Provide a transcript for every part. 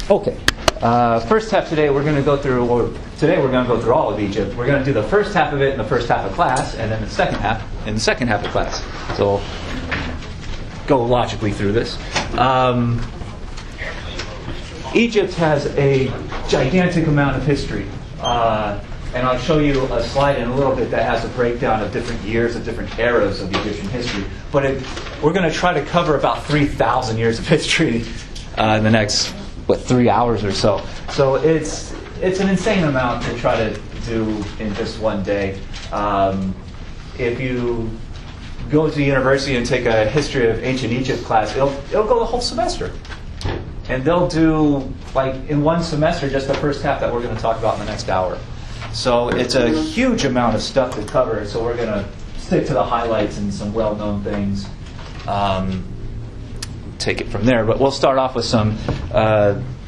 Okay. First half today we're going to go through, all of Egypt. We're going to do the first half of it in the first half of class, and then the second half in the second half of class. So we'll go logically through this. Egypt has a gigantic amount of history. And I'll show you a slide in a little bit that has a breakdown of different years, of different eras of Egyptian history. But we're going to try to cover about 3,000 years of history in the next 3 hours or so. So it's an insane amount to try to do in just one day. If you go to university and take a history of ancient Egypt class, it'll go the whole semester. And they'll do, like, in one semester, just the first half that we're going to talk about in the next hour. So it's a huge amount of stuff to cover, so we're going to stick to the highlights and some well-known things. Take it from there. But we'll start off with some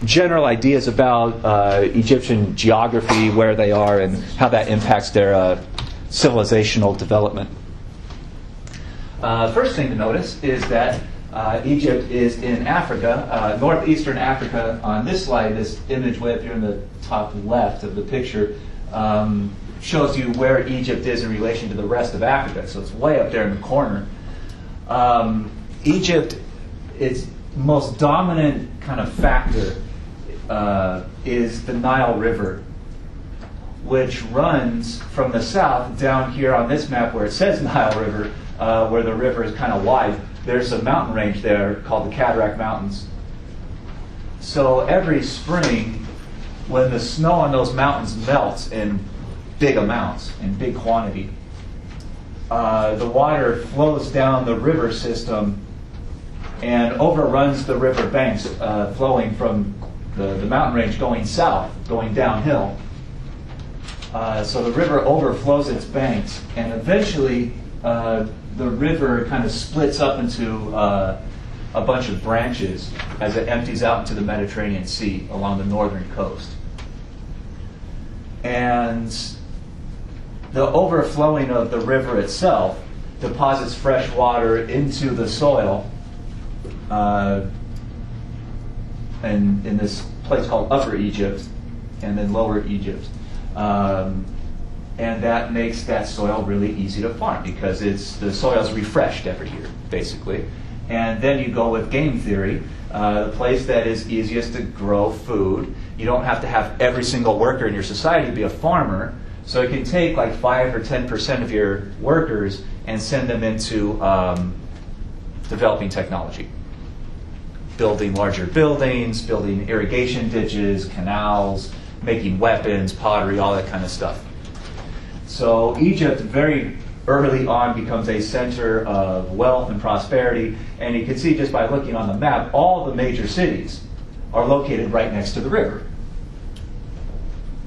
general ideas about Egyptian geography, where they are, and how that impacts their civilizational development. First thing to notice is that Egypt is in Africa, northeastern Africa. On this slide, this image way up here in the top left of the picture shows you where Egypt is in relation to the rest of Africa. So it's way up there in the corner. Egypt, its most dominant kind of factor is the Nile River, which runs from the south down here on this map where it says Nile River, where the river is kind of wide. There's a mountain range there called the Cataract Mountains. So every spring, when the snow on those mountains melts in big amounts, in big quantity, the water flows down the river system and overruns the river banks, flowing from the mountain range going south, going downhill. So the river overflows its banks, and eventually the river kind of splits up into a bunch of branches as it empties out into the Mediterranean Sea along the northern coast. And the overflowing of the river itself deposits fresh water into the soil and in this place called Upper Egypt and then Lower Egypt. And that makes that soil really easy to farm because the soil's refreshed every year, basically. And then you go with game theory, the place that is easiest to grow food. You don't have to have every single worker in your society be a farmer. So you can take like 5 or 10% of your workers and send them into developing technology. Building larger buildings, building irrigation ditches, canals, making weapons, pottery, all that kind of stuff. So Egypt very early on becomes a center of wealth and prosperity. And you can see just by looking on the map, all the major cities are located right next to the river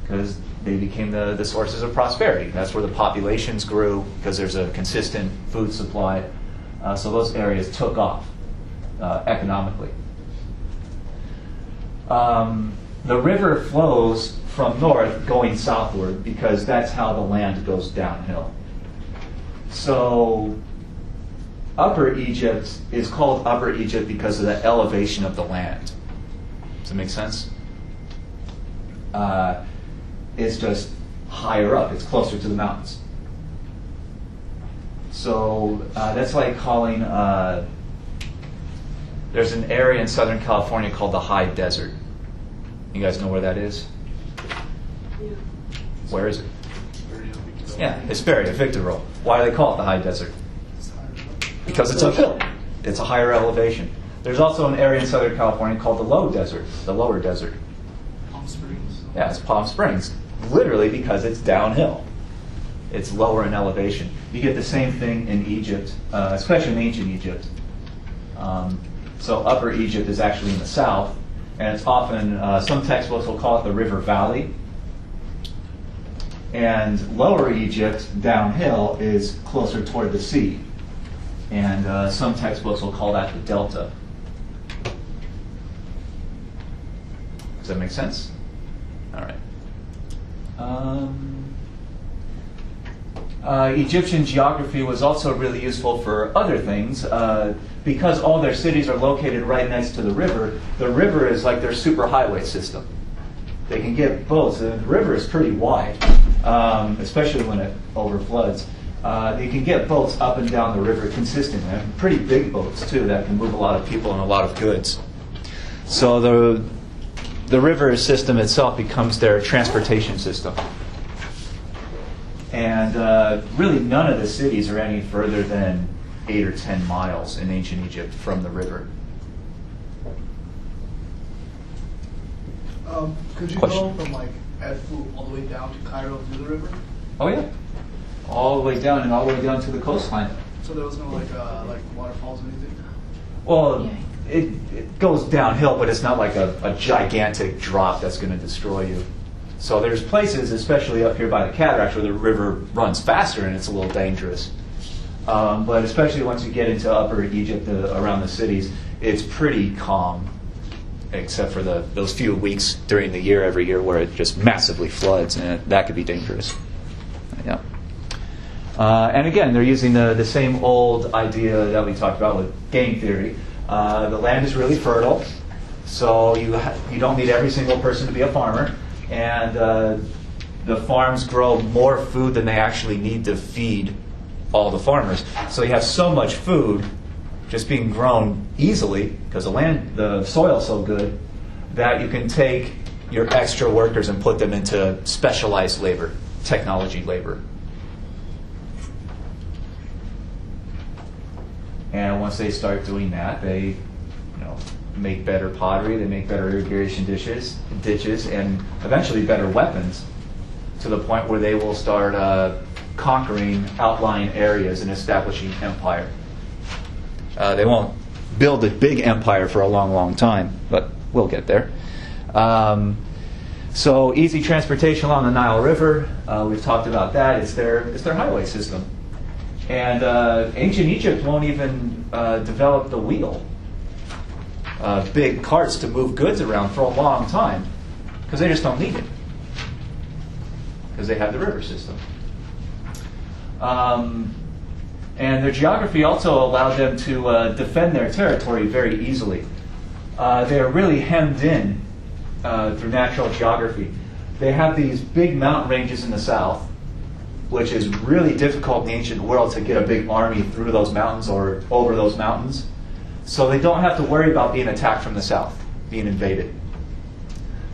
because they became the sources of prosperity. That's where the populations grew because there's a consistent food supply. So those areas took off economically. The river flows from north going southward because that's how the land goes downhill. So Upper Egypt is called Upper Egypt because of the elevation of the land. Does that make sense? It's just higher up. It's closer to the mountains. So that's like calling, there's an area in Southern California called the High Desert. You guys know where that is? Yeah. Where is it? Yeah, Hesperia, Victor Road. Why do they call it the High Desert? Because it's uphill. It's a higher elevation. There's also an area in Southern California called the Low Desert, the Lower Desert. Palm Springs. Yeah, it's Palm Springs, literally because it's downhill. It's lower in elevation. You get the same thing in Egypt, especially in ancient Egypt. So Upper Egypt is actually in the south, and it's often, some textbooks will call it the River Valley. And Lower Egypt, downhill, is closer toward the sea. And some textbooks will call that the Delta. Does that make sense? All right. Egyptian geography was also really useful for other things. Because all their cities are located right next to the river is like their superhighway system. They can get boats. The river is pretty wide, especially when it overfloods. You can get boats up and down the river consistently, and pretty big boats too that can move a lot of people and a lot of goods. So the river system itself becomes their transportation system. And really none of the cities are any further than 8 or 10 miles in ancient Egypt from the river. Could you Question? go from like Edfu all the way down to Cairo through the river? Oh yeah, all the way down and all the way down to the coastline. So there was no like waterfalls or anything? Well, it goes downhill, but it's not like a gigantic drop that's going to destroy you. So there's places, especially up here by the cataracts, where the river runs faster and it's a little dangerous. But especially once you get into Upper Egypt, around the cities, it's pretty calm, except for those few weeks during the year, every year, where it just massively floods, and that could be dangerous. Yeah. And again, they're using the same old idea that we talked about with game theory. The land is really fertile, so you don't need every single person to be a farmer, and the farms grow more food than they actually need to feed all the farmers. So you have so much food just being grown easily because the soil's so good that you can take your extra workers and put them into specialized labor, technology labor. And once they start doing that, they make better pottery, they make better irrigation ditches, and eventually better weapons, to the point where they will start conquering outlying areas and establishing empire. They won't build a big empire for a long, long time, but we'll get there. So easy transportation along the Nile River. We've talked about that. It's their highway system. And ancient Egypt won't even develop the wheel. Big carts to move goods around for a long time, because they just don't need it, because they have the river system. And their geography also allowed them to defend their territory very easily. They are really hemmed in through natural geography. They have these big mountain ranges in the south, which is really difficult in the ancient world to get a big army through those mountains or over those mountains. So they don't have to worry about being attacked from the south, being invaded.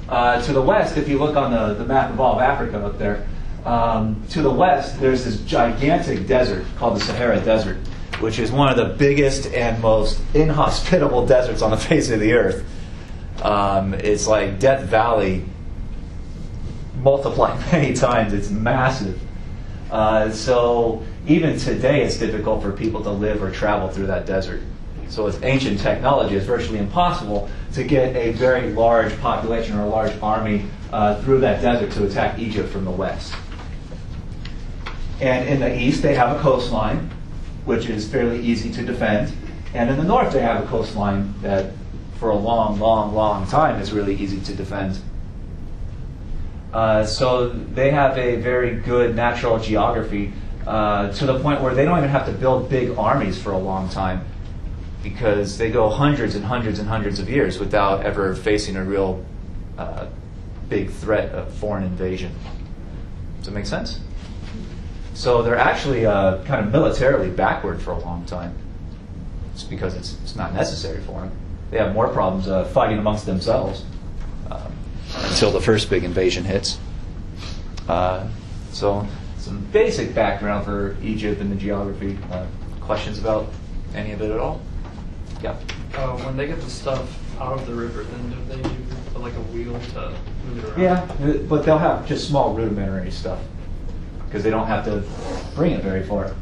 To the west, if you look on the map of all of Africa up there, to the west, there's this gigantic desert called the Sahara Desert, which is one of the biggest and most inhospitable deserts on the face of the earth. It's like Death Valley multiplied many times. It's massive. So even today, it's difficult for people to live or travel through that desert. So with ancient technology, it's virtually impossible to get a very large population or a large army through that desert to attack Egypt from the west. And in the east, they have a coastline, which is fairly easy to defend. And in the north, they have a coastline that, for a long, long, long time, is really easy to defend. So they have a very good natural geography to the point where they don't even have to build big armies for a long time, because they go hundreds and hundreds and hundreds of years without ever facing a real big threat of foreign invasion. Does that make sense? So they're actually kind of militarily backward for a long time. It's because it's not necessary for them. They have more problems fighting amongst themselves until the first big invasion hits. So some basic background for Egypt and the geography. Questions about any of it at all? Yeah. When they get the stuff out of the river, then do they use like a wheel to move it around? Yeah, but they'll have just small rudimentary stuff, because they don't have to bring it very far.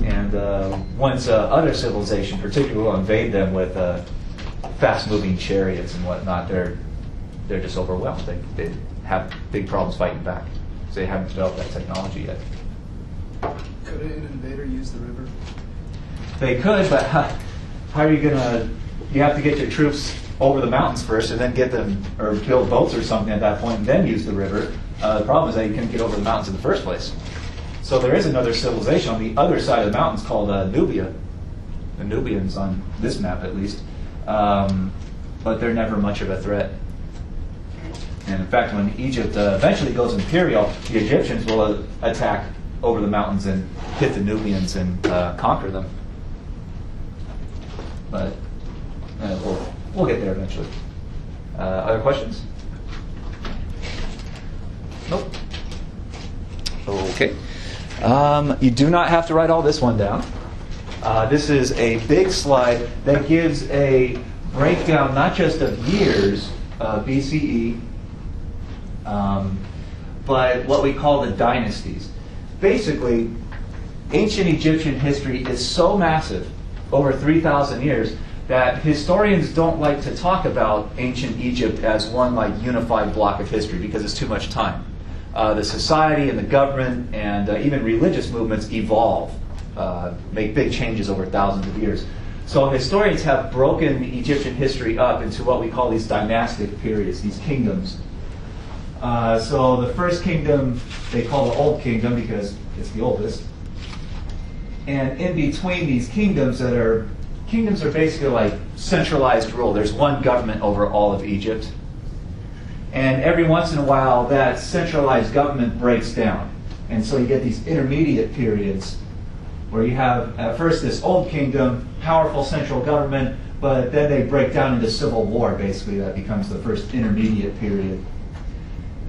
And once other civilization, particularly, will invade them with fast-moving chariots and whatnot, they're just overwhelmed. They have big problems fighting back, because they haven't developed that technology yet. Could an invader use the river? They could, but how are you going to... You have to get your troops over the mountains first and then get them, or build boats or something at that point and then use the river. The problem is that you couldn't get over the mountains in the first place. So there is another civilization on the other side of the mountains called Nubia. The Nubians on this map at least. But they're never much of a threat. And in fact, when Egypt eventually goes imperial, the Egyptians will attack over the mountains and hit the Nubians and conquer them. But we'll get there eventually. Other questions? Nope. Okay. You do not have to write all this one down. This is a big slide that gives a breakdown not just of years, BCE, but what we call the dynasties. Basically, ancient Egyptian history is so massive, over 3,000 years, that historians don't like to talk about ancient Egypt as one unified block of history because it's too much time. The society and the government and even religious movements evolve, make big changes over thousands of years. So historians have broken Egyptian history up into what we call these dynastic periods, these kingdoms. So the first kingdom they call the Old Kingdom because it's the oldest. And in between these kingdoms are basically like centralized rule. There's one government over all of Egypt. And every once in a while that centralized government breaks down. And so you get these intermediate periods where you have at first this Old Kingdom, powerful central government, but then they break down into civil war basically. That becomes the first intermediate period.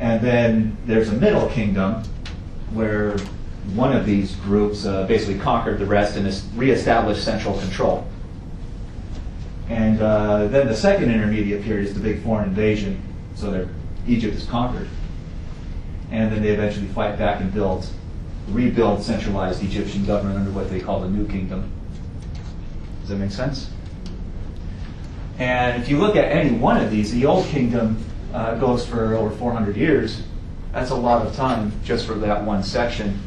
And then there's a Middle Kingdom where one of these groups basically conquered the rest and reestablished central control. And then the second intermediate period is the big foreign invasion. So Egypt is conquered. And then they eventually fight back and rebuild centralized Egyptian government under what they call the New Kingdom. Does that make sense? And if you look at any one of these, the Old Kingdom goes for over 400 years. That's a lot of time just for that one section.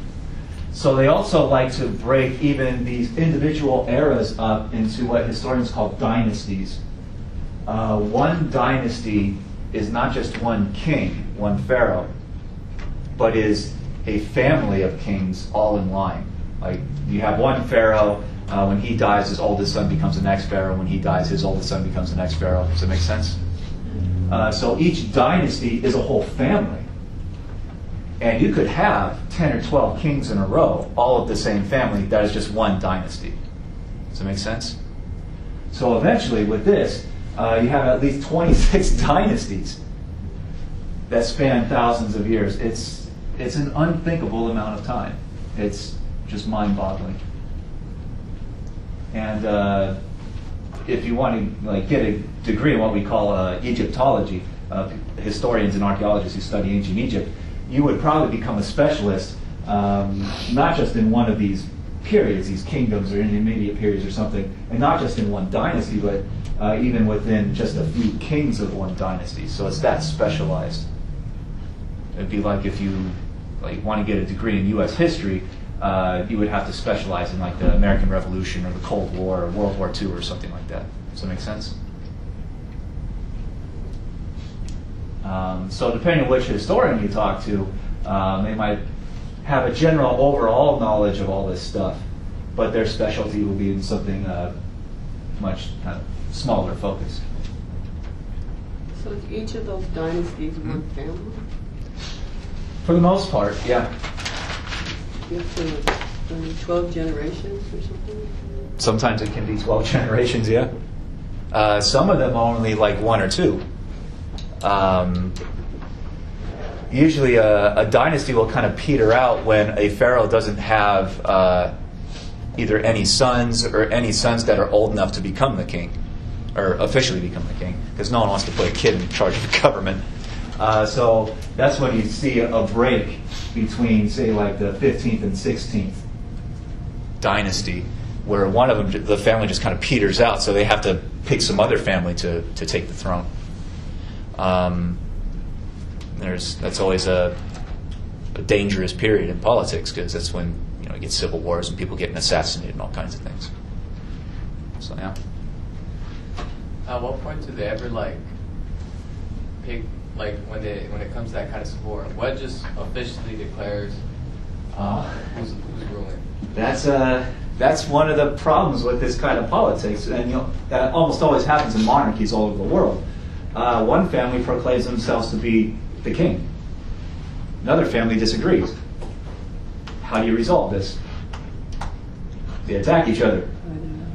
So they also like to break even these individual eras up into what historians call dynasties. One dynasty is not just one king, one pharaoh, but is a family of kings all in line. Like you have one pharaoh, when he dies, his oldest son becomes the next pharaoh. When he dies, his oldest son becomes the next pharaoh. Does that make sense? So each dynasty is a whole family. And you could have 10 or 12 kings in a row, all of the same family. That is just one dynasty. Does that make sense? So eventually with this, you have at least 26 dynasties that span thousands of years. It's an unthinkable amount of time. It's just mind-boggling. And if you want to get a degree in what we call Egyptology, historians and archaeologists who study ancient Egypt, you would probably become a specialist, not just in one of these periods, these kingdoms or intermediate periods or something, and not just in one dynasty, but even within just a few kings of one dynasty. So it's that specialized. It'd be like if you want to get a degree in U.S. history, you would have to specialize in the American Revolution or the Cold War or World War II or something like that. Does that make sense? So depending on which historian you talk to, they might have a general overall knowledge of all this stuff, but their specialty will be in something much kind of smaller focus. So is each of those dynasties one family? For the most part, yeah. You have to 12 generations or something? Sometimes it can be 12 generations, yeah. Some of them are only one or two. Usually a dynasty will kind of peter out when a pharaoh doesn't have either any sons or any sons that are old enough to become the king, or officially become the king, because no one wants to put a kid in charge of the government. So that's when you see a break between, say, the 15th and 16th dynasty, where one of them, the family just kind of peters out, so they have to pick some other family to take the throne. That's always a dangerous period in politics, because that's when you get civil wars and people getting assassinated and all kinds of things. So yeah. At what point do they ever like pick like when it comes to that kind of civil war? What just officially declares who's ruling? That's one of the problems with this kind of politics, and that almost always happens in monarchies all over the world. One family proclaims themselves to be the king. Another family disagrees. How do you resolve this? They attack each other.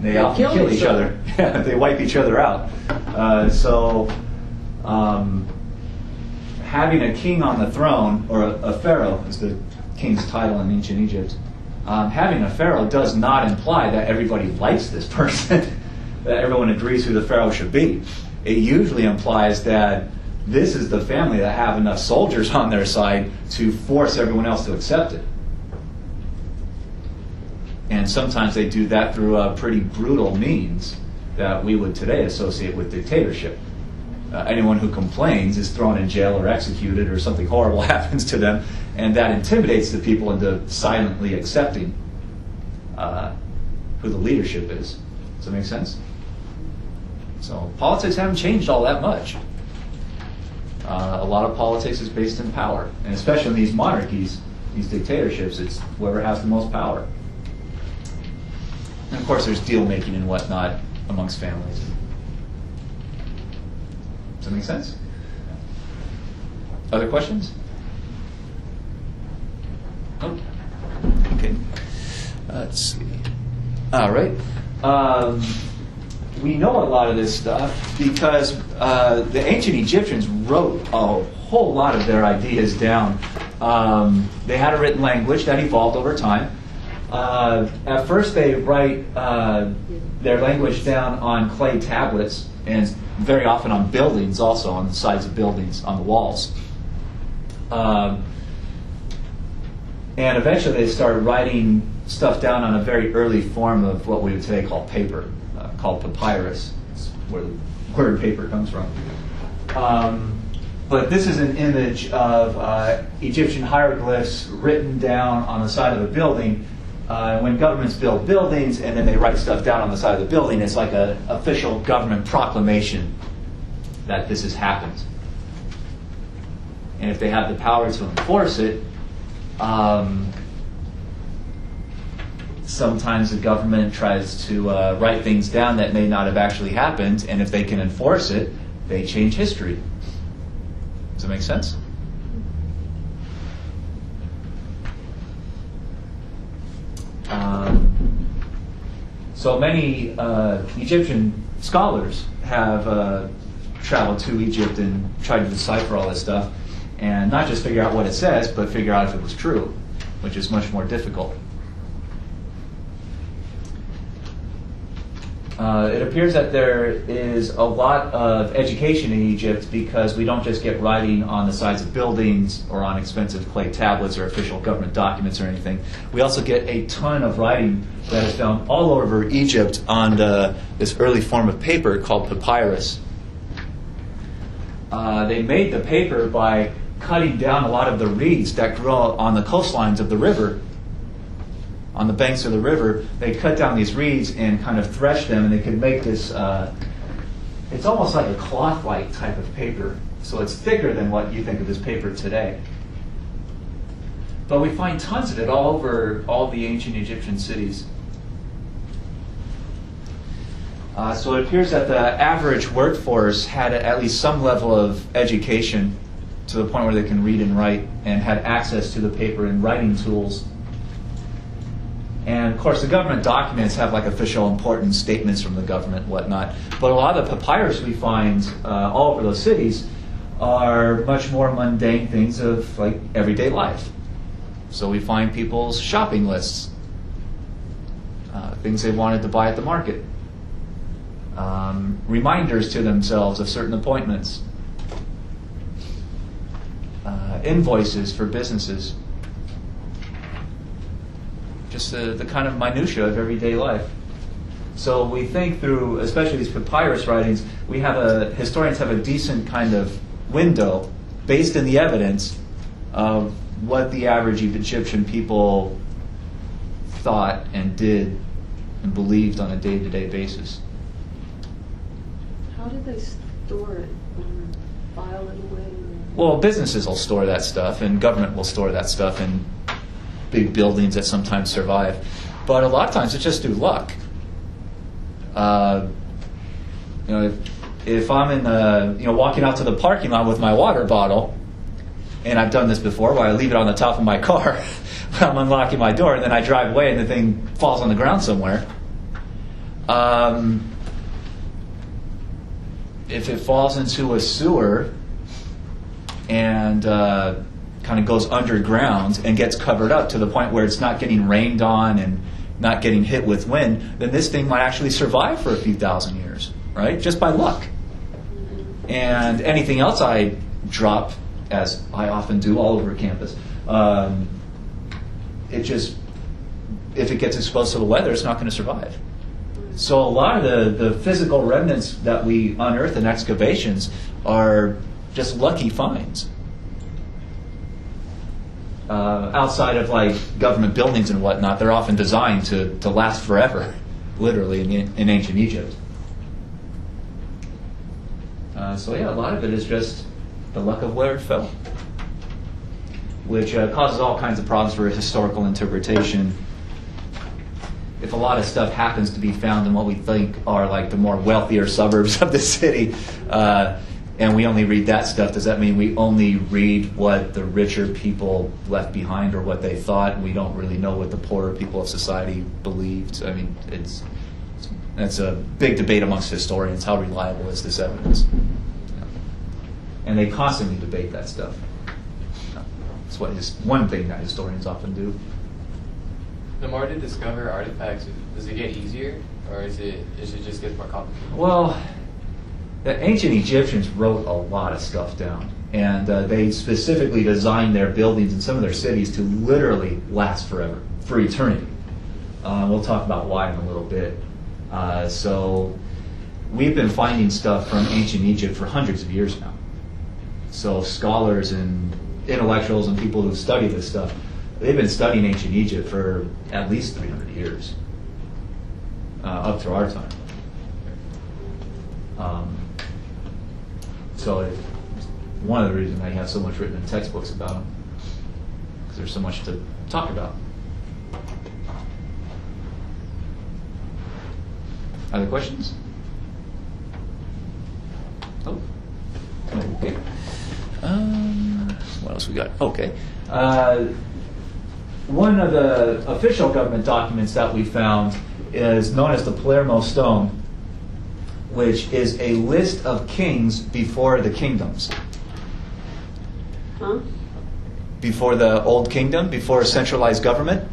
They often kill each other. Yeah, they wipe each other out. Having a king on the throne, or a pharaoh is the king's title in ancient Egypt, having a pharaoh does not imply that everybody likes this person, that everyone agrees who the pharaoh should be. It usually implies that this is the family that have enough soldiers on their side to force everyone else to accept it. And sometimes they do that through pretty brutal means that we would today associate with dictatorship. Anyone who complains is thrown in jail or executed, or something horrible happens to them, and that intimidates the people into silently accepting who the leadership is. Does that make sense? So politics haven't changed all that much. A lot of politics is based in power, and especially in these monarchies, these dictatorships, it's whoever has the most power. And of course there's deal making and whatnot amongst families. Does that make sense? Other questions? Oh, okay. Let's see. All right. We know a lot of this stuff because the ancient Egyptians wrote a whole lot of their ideas down. They had a written language that evolved over time. At first they write their language down on clay tablets, and very often on buildings also, on the sides of buildings, on the walls. And eventually they started writing stuff down on a very early form of what we would today call paper, called papyrus. That's where the word paper comes from. But this is an image of Egyptian hieroglyphs written down on the side of a building. When governments build buildings and then they write stuff down on the side of the building, it's like an official government proclamation that this has happened. And if they have the power to enforce it, sometimes the government tries to write things down that may not have actually happened, and if they can enforce it, they change history. Does that make sense? So many Egyptian scholars have traveled to Egypt and tried to decipher all this stuff, and not just figure out what it says, but figure out if it was true, which is much more difficult. It appears that there is a lot of education in Egypt because we don't just get writing on the sides of buildings or on expensive clay tablets or official government documents or anything. We also get a ton of writing that is found all over Egypt on this early form of paper called papyrus. They made the paper by cutting down a lot of the reeds that grew on the coastlines of the river. On the banks of the river, they cut down these reeds and kind of thresh them, and they could make this, it's almost like a cloth-like type of paper. So it's thicker than what you think of as paper today. But we find tons of it all over all the ancient Egyptian cities. So it appears that the average workforce had at least some level of education to the point where they can read and write and had access to the paper and writing tools. And of course, the government documents have like official important statements from the government and whatnot. But a lot of the papyrus we find all over those cities are much more mundane things of like everyday life. So we find people's shopping lists, things they wanted to buy at the market, reminders to themselves of certain appointments, invoices for businesses. Just the kind of minutia of everyday life. So we think through, especially these papyrus writings, historians have a decent kind of window based in the evidence of what the average Egyptian people thought and did and believed on a day-to-day basis. How how do they store it? File it away? Well, businesses will store that stuff, and government will store that stuff in big buildings that sometimes survive. But a lot of times it's just through luck. If I'm in, walking out to the parking lot with my water bottle, and I've done this before, where I leave it on the top of my car when I'm unlocking my door, and then I drive away and the thing falls on the ground somewhere. If it falls into a sewer and kind of goes underground and gets covered up to the point where it's not getting rained on and not getting hit with wind, then this thing might actually survive for a few thousand years, right? Just by luck. And anything else I drop, as I often do all over campus, if it gets exposed to the weather, it's not going to survive. So a lot of the physical remnants that we unearth in excavations are just lucky finds. Outside of like government buildings and whatnot, they're often designed to last forever, literally, in ancient Egypt. So yeah, a lot of it is just the luck of where it fell, which causes all kinds of problems for historical interpretation. If a lot of stuff happens to be found in what we think are like the more wealthier suburbs of the city, and we only read that stuff, does that mean we only read what the richer people left behind or what they thought, and we don't really know what the poorer people of society believed? I mean, that's a big debate amongst historians. How reliable is this evidence? And they constantly debate that stuff. It's one thing that historians often do. The more to discover artifacts, does it get easier, or is it just get more complicated? Well, the ancient Egyptians wrote a lot of stuff down, and they specifically designed their buildings and some of their cities to literally last forever, for eternity. We'll talk about why in a little bit. So we've been finding stuff from ancient Egypt for hundreds of years now. So scholars and intellectuals and people who study this stuff, they've been studying ancient Egypt for at least 300 years, up to our time. So it's one of the reasons I have so much written in textbooks about them, because there's so much to talk about. Other questions? Oh, okay. What else we got? Okay. One of the official government documents that we found is known as the Palermo Stone, which is a list of kings before the kingdoms. Huh? Before the Old Kingdom, before a centralized government.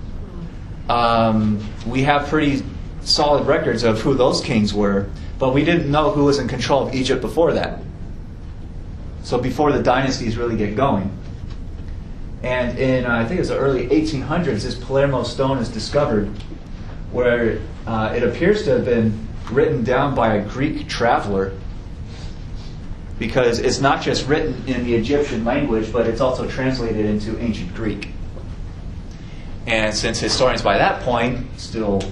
We have pretty solid records of who those kings were, but we didn't know who was in control of Egypt before that. So before the dynasties really get going. And in, I think it was the early 1800s, this Palermo stone is discovered, where it appears to have been written down by a Greek traveler, because it's not just written in the Egyptian language, but it's also translated into ancient Greek. And since historians by that point still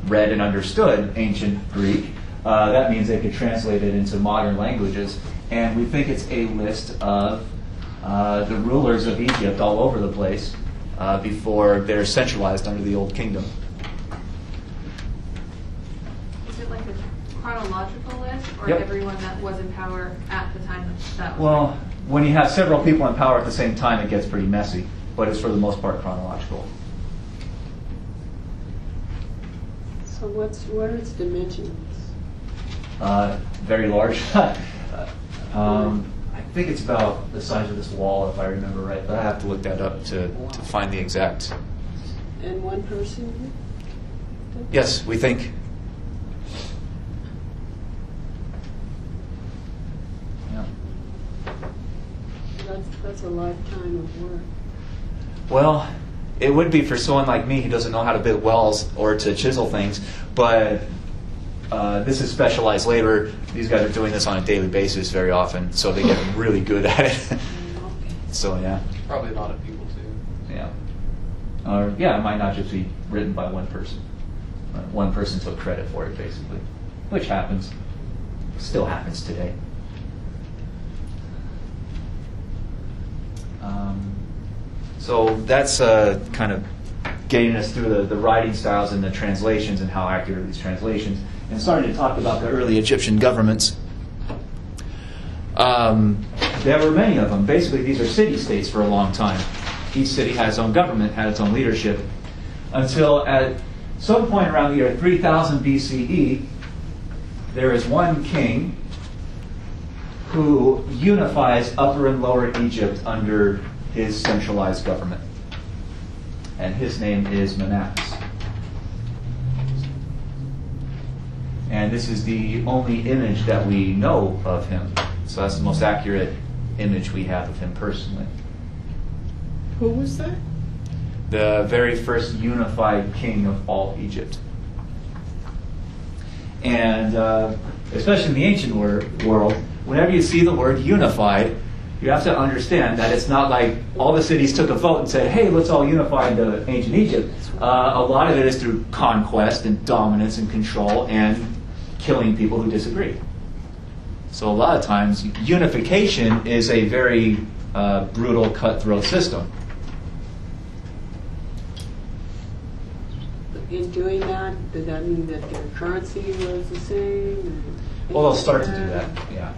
read and understood ancient Greek, that means they could translate it into modern languages. And we think it's a list of the rulers of Egypt all over the place before they're centralized under the Old Kingdom. Is it like a chronological list, or Yep. everyone that was in power at the time that was? Well, when you have several people in power at the same time, it gets pretty messy, but it's for the most part chronological. So what are its dimensions? Very large. I think it's about the size of this wall, if I remember right, but I have to look that up to find the exact. And one person? Yes, we think. Yeah. That's a lifetime of work. Well, it would be for someone like me who doesn't know how to build wells or to chisel things, but this is specialized labor. These guys are doing this on a daily basis very often, so they get really good at it. So yeah. Probably a lot of people too. Yeah. Or yeah, it might not just be written by one person. One person took credit for it, basically, which happens. still happens today. So that's kind of getting us through the writing styles and the translations and how accurate are these translations, and starting to talk about the early Egyptian governments. There were many of them. Basically, these are city-states for a long time. Each city had its own government, had its own leadership, until at some point around the year 3000 BCE, there is one king who unifies Upper and Lower Egypt under his centralized government. And his name is Manasseh. And this is the only image that we know of him. So that's the most accurate image we have of him personally. Who was that? The very first unified king of all Egypt. And especially in the ancient world, whenever you see the word unified, you have to understand that it's not like all the cities took a vote and said, hey, let's all unify into ancient Egypt. A lot of it is through conquest and dominance and control and killing people who disagree. So a lot of times, unification is a very brutal, cutthroat system. In doing that, does that mean that their currency was the same? Well, they'll start to do that, yeah.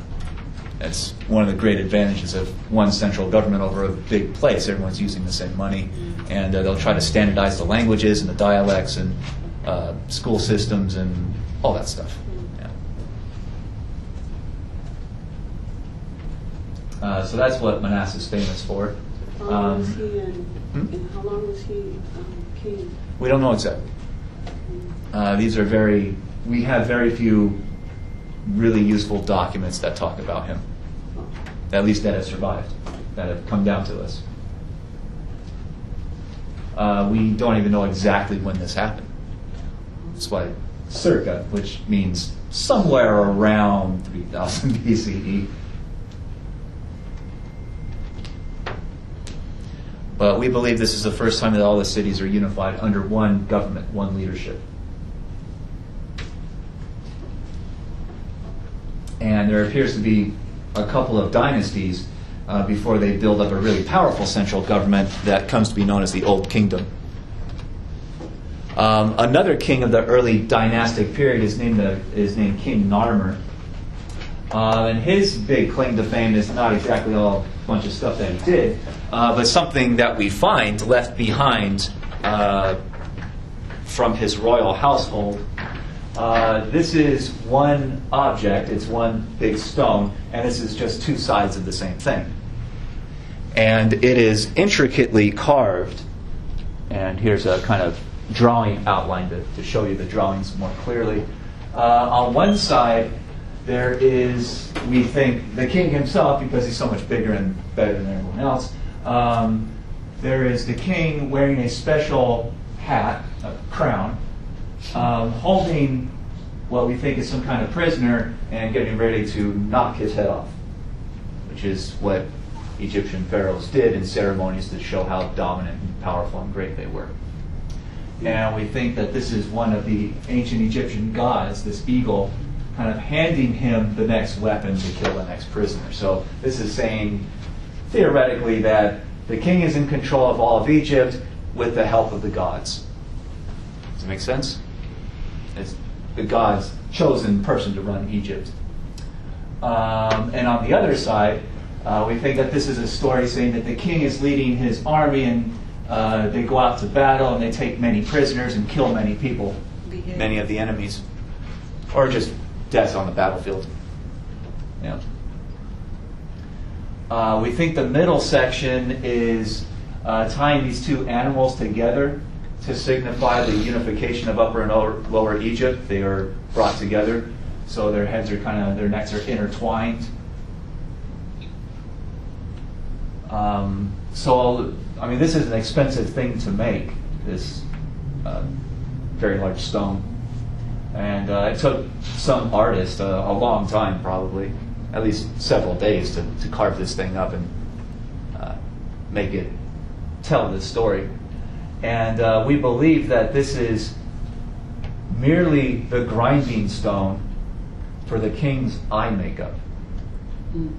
That's one of the great advantages of one central government over a big place. Everyone's using the same money, and they'll try to standardize the languages and the dialects and school systems and all that stuff. Yeah. So that's what Manasseh is famous for. How long was he and how long was he king? We don't know exactly. We have very few really useful documents that talk about him, at least that have survived, that have come down to us. We don't even know exactly when this happened. That's why circa, which means somewhere around 3000 BCE. But we believe this is the first time that all the cities are unified under one government, one leadership. And there appears to be a couple of dynasties before they build up a really powerful central government that comes to be known as the Old Kingdom. Another king of the early dynastic period is named King Narmer. And his big claim to fame is not exactly all a bunch of stuff that he did, but something that we find left behind from his royal household. This is one object, it's one big stone, and this is just two sides of the same thing. And it is intricately carved, and here's a kind of drawing outline to show you the drawings more clearly. On one side, there is, we think, the king himself, because he's so much bigger and better than everyone else. There is the king wearing a special hat, a crown, holding what we think is some kind of prisoner and getting ready to knock his head off, which is what Egyptian pharaohs did in ceremonies to show how dominant and powerful and great they were. And we think that this is one of the ancient Egyptian gods, this eagle, kind of handing him the next weapon to kill the next prisoner. So this is saying, theoretically, that the king is in control of all of Egypt with the help of the gods. Does it make sense? It's the God's chosen person to run Egypt. And on the other side, we think that this is a story saying that the king is leading his army and they go out to battle and they take many prisoners and kill many people, many of the enemies, or just deaths on the battlefield. Yeah. We think the middle section is tying these two animals together to signify the unification of Upper and Lower Egypt. They are brought together, so their heads are their necks are intertwined. So, I mean, this is an expensive thing to make, this very large stone. And it took some artist a long time, probably, at least several days, to carve this thing up and make it tell this story. And we believe that this is merely the grinding stone for the king's eye makeup. Mm.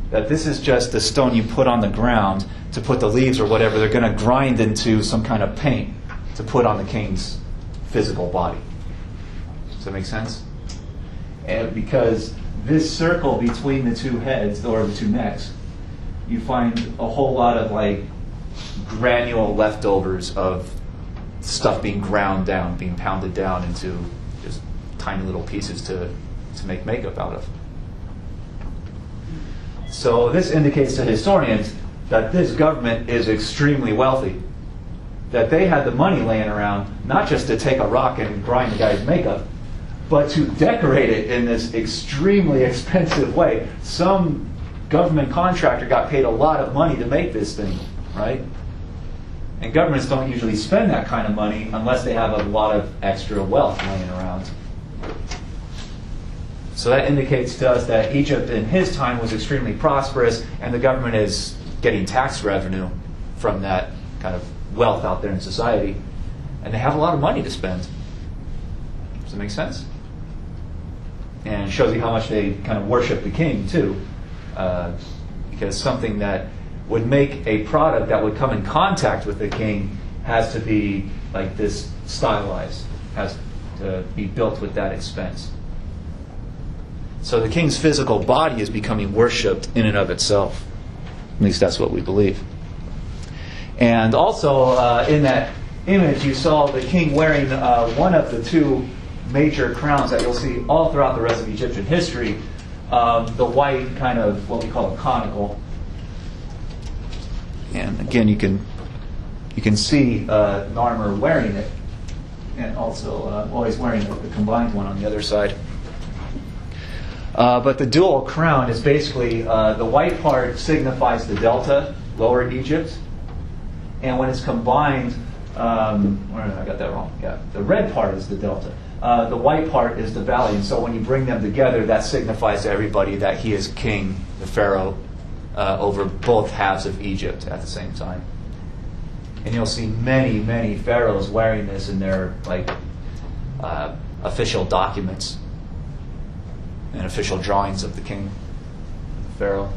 That this is just the stone you put on the ground to put the leaves or whatever they're going to grind into some kind of paint to put on the king's physical body. Does that make sense? And because this circle between the two heads or the two necks, you find a whole lot of like granule leftovers of stuff being ground down, being pounded down into just tiny little pieces to make makeup out of. So this indicates to historians that this government is extremely wealthy. That they had the money laying around, not just to take a rock and grind the guy's makeup, but to decorate it in this extremely expensive way. Some government contractor got paid a lot of money to make this thing, right? And governments don't usually spend that kind of money unless they have a lot of extra wealth laying around. So that indicates to us that Egypt in his time was extremely prosperous, and the government is getting tax revenue from that kind of wealth out there in society. And they have a lot of money to spend. Does that make sense? And it shows you how much they kind of worship the king, too. Because something that would make a product that would come in contact with the king has to be like this stylized, has to be built with that expense. So the king's physical body is becoming worshipped in and of itself. At least that's what we believe. And also in that image you saw the king wearing one of the two major crowns that you'll see all throughout the rest of Egyptian history. The white kind of what we call a conical. And again you can see Narmer wearing it, and also always wearing the combined one on the other side. But the dual crown is basically the white part signifies the delta, lower Egypt, and when it's combined, I got that wrong. Yeah, the red part is the delta. The white part is the valley, and so when you bring them together, that signifies to everybody that he is king, the pharaoh, over both halves of Egypt at the same time. And you'll see many, many pharaohs wearing this in their official documents and official drawings of the king, the pharaoh.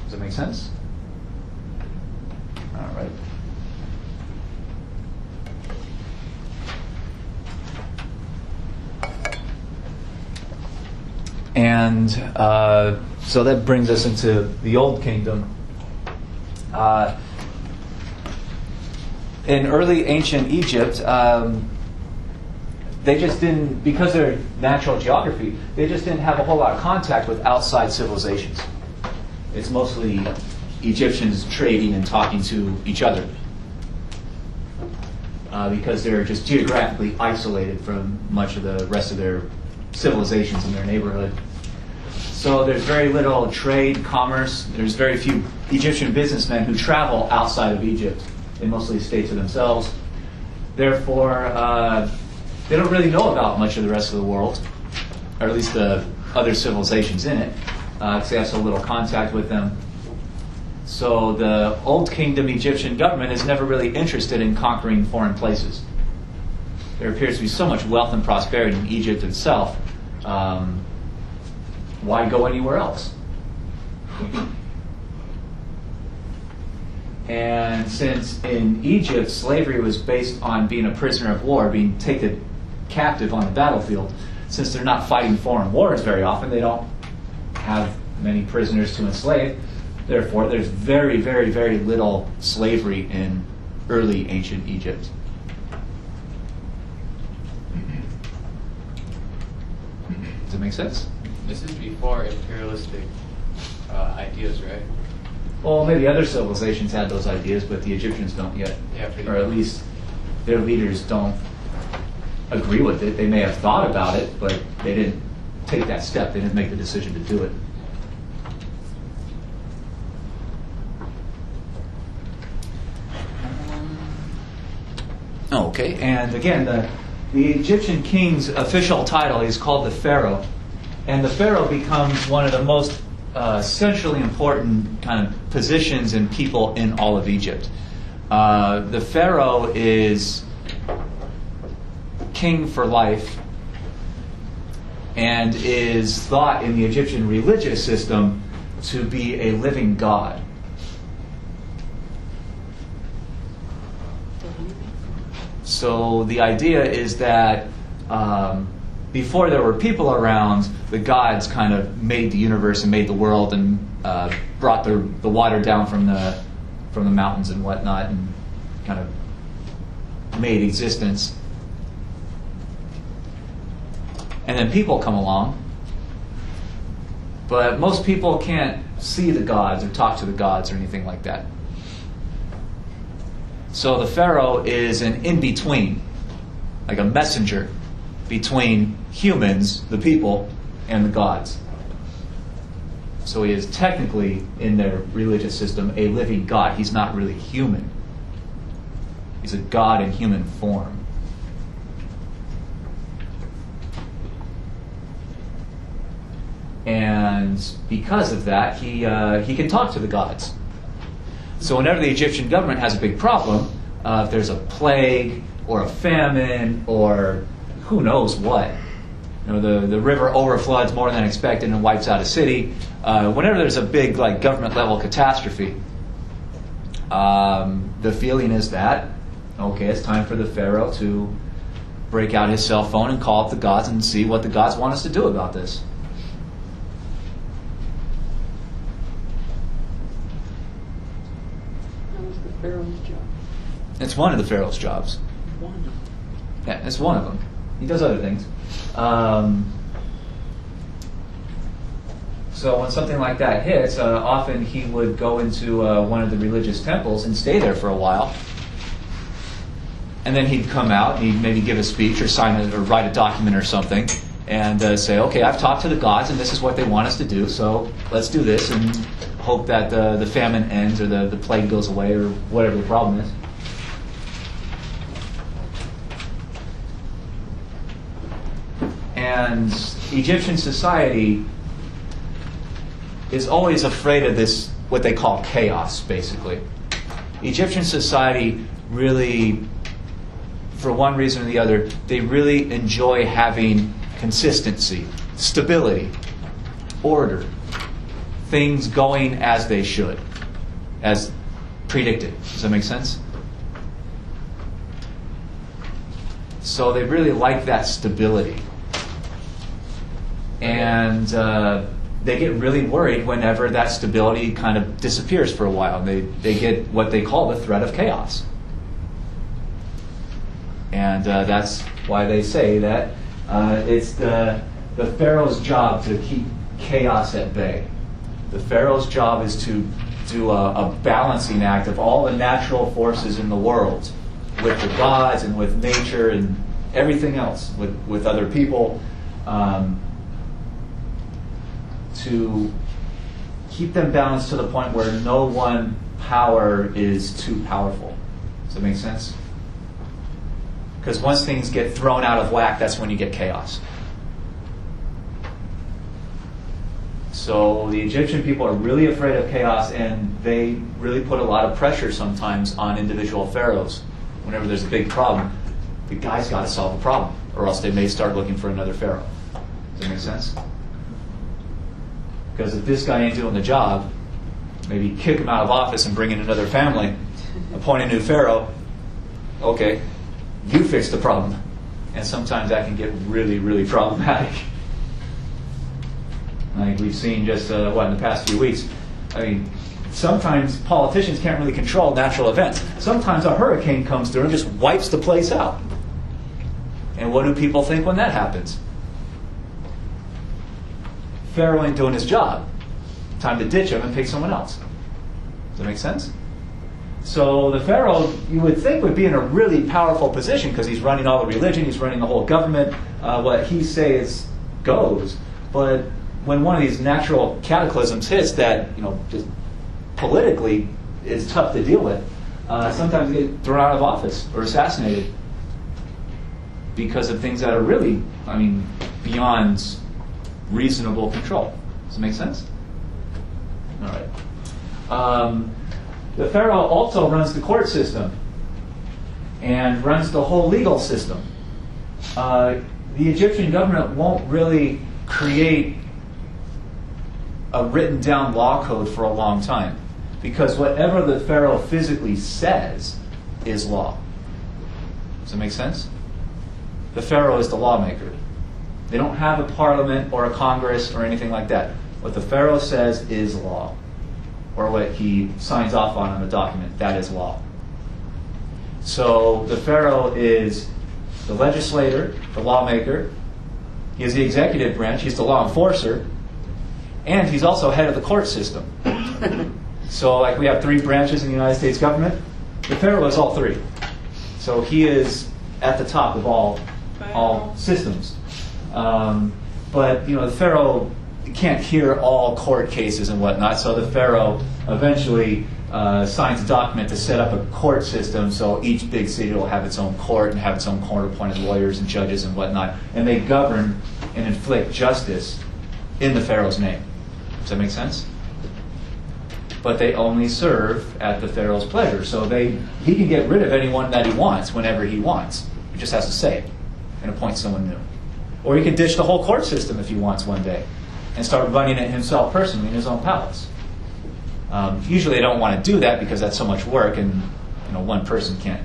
Does that make sense? All right. And so that brings us into the Old Kingdom. In early ancient Egypt, they just didn't, because of their natural geography, they just didn't have a whole lot of contact with outside civilizations. It's mostly Egyptians trading and talking to each other because they're just geographically isolated from much of the rest of their civilizations in their neighborhood. So there's very little trade, commerce. There's very few Egyptian businessmen who travel outside of Egypt. They mostly stay to themselves. Therefore, they don't really know about much of the rest of the world, or at least the other civilizations in it, because they have so little contact with them. So the Old Kingdom Egyptian government is never really interested in conquering foreign places. There appears to be so much wealth and prosperity in Egypt itself. Why go anywhere else? And since in Egypt slavery was based on being a prisoner of war, being taken captive on the battlefield, since they're not fighting foreign wars very often, they don't have many prisoners to enslave. Therefore, there's very, very, very little slavery in early ancient Egypt. Does it make sense? This is before imperialistic ideas, right? Well, maybe other civilizations had those ideas, but the Egyptians don't yet. Yeah, pretty or at much. least their leaders don't agree with it. They may have thought about it, but they didn't take that step. They didn't make the decision to do it. Okay, and again, the Egyptian king's official title is called the Pharaoh. And the Pharaoh becomes one of the most centrally important kind of positions and people in all of Egypt. The Pharaoh is king for life and is thought in the Egyptian religious system to be a living god. So the idea is that before there were people around, the gods kind of made the universe and made the world and brought the water down from the mountains and whatnot and kind of made existence. And then people come along. But most people can't see the gods or talk to the gods or anything like that. So the Pharaoh is an in-between, like a messenger between humans, the people, and the gods. So he is technically, in their religious system, a living god. He's not really human. He's a god in human form. And because of that, he can talk to the gods. So whenever the Egyptian government has a big problem, if there's a plague or a famine or who knows what, the river overfloods more than expected and wipes out a city, whenever there's a big government level catastrophe, the feeling is that, okay, it's time for the Pharaoh to break out his cell phone and call up the gods and see what the gods want us to do about this. Pharaoh's job. It's one of the Pharaoh's jobs. One. Yeah, it's one of them. He does other things. So when something like that hits, often he would go into one of the religious temples and stay there for a while. And then he'd come out and he'd maybe give a speech or or write a document or something and say, okay, I've talked to the gods and this is what they want us to do, so let's do this and hope that the famine ends or the plague goes away or whatever the problem is. And Egyptian society is always afraid of this, what they call chaos, basically. Egyptian society really, for one reason or the other, they really enjoy having consistency, stability, order, things going as they should, as predicted. Does that make sense? So they really like that stability. And they get really worried whenever that stability kind of disappears for a while. They get what they call the threat of chaos. And that's why they say that it's the Pharaoh's job to keep chaos at bay. The Pharaoh's job is to do a balancing act of all the natural forces in the world with the gods and with nature and everything else, with other people, to keep them balanced to the point where no one power is too powerful. Does that make sense? Because once things get thrown out of whack, that's when you get chaos. So the Egyptian people are really afraid of chaos, and they really put a lot of pressure sometimes on individual pharaohs. Whenever there's a big problem, the guy's got to solve the problem, or else they may start looking for another pharaoh. Does that make sense? Because if this guy ain't doing the job, maybe kick him out of office and bring in another family, appoint a new pharaoh. Okay, you fix the problem. And sometimes that can get really, really problematic. Like we've seen just, in the past few weeks. I mean, sometimes politicians can't really control natural events. Sometimes a hurricane comes through and just wipes the place out. And what do people think when that happens? Pharaoh ain't doing his job. Time to ditch him and pick someone else. Does that make sense? So the Pharaoh, you would think, would be in a really powerful position because he's running all the religion, he's running the whole government. What he says goes. But when one of these natural cataclysms hits that, just politically is tough to deal with, sometimes they get thrown out of office or assassinated because of things that are really, beyond reasonable control. Does it make sense? All right. The Pharaoh also runs the court system and runs the whole legal system. the Egyptian government won't really create a written down law code for a long time, because whatever the pharaoh physically says is law. Does that make sense? The pharaoh is the lawmaker. They don't have a parliament or a congress or anything like that. What the pharaoh says is law, or what he signs off on a document, that is law. So the pharaoh is the legislator, the lawmaker. He is the executive branch. He's the law enforcer. And he's also head of the court system. So like we have 3 branches in the United States government. The pharaoh is all 3. So he is at the top of all systems. But the pharaoh can't hear all court cases and whatnot. So the pharaoh eventually signs a document to set up a court system. So each big city will have its own court and have its own court-appointed lawyers and judges and whatnot. And they govern and inflict justice in the pharaoh's name. Does that make sense? But they only serve at the pharaoh's pleasure. So he can get rid of anyone that he wants whenever he wants. He just has to say it and appoint someone new. Or he can ditch the whole court system if he wants one day and start running it himself personally in his own palace. Usually they don't want to do that because that's so much work, and one person can't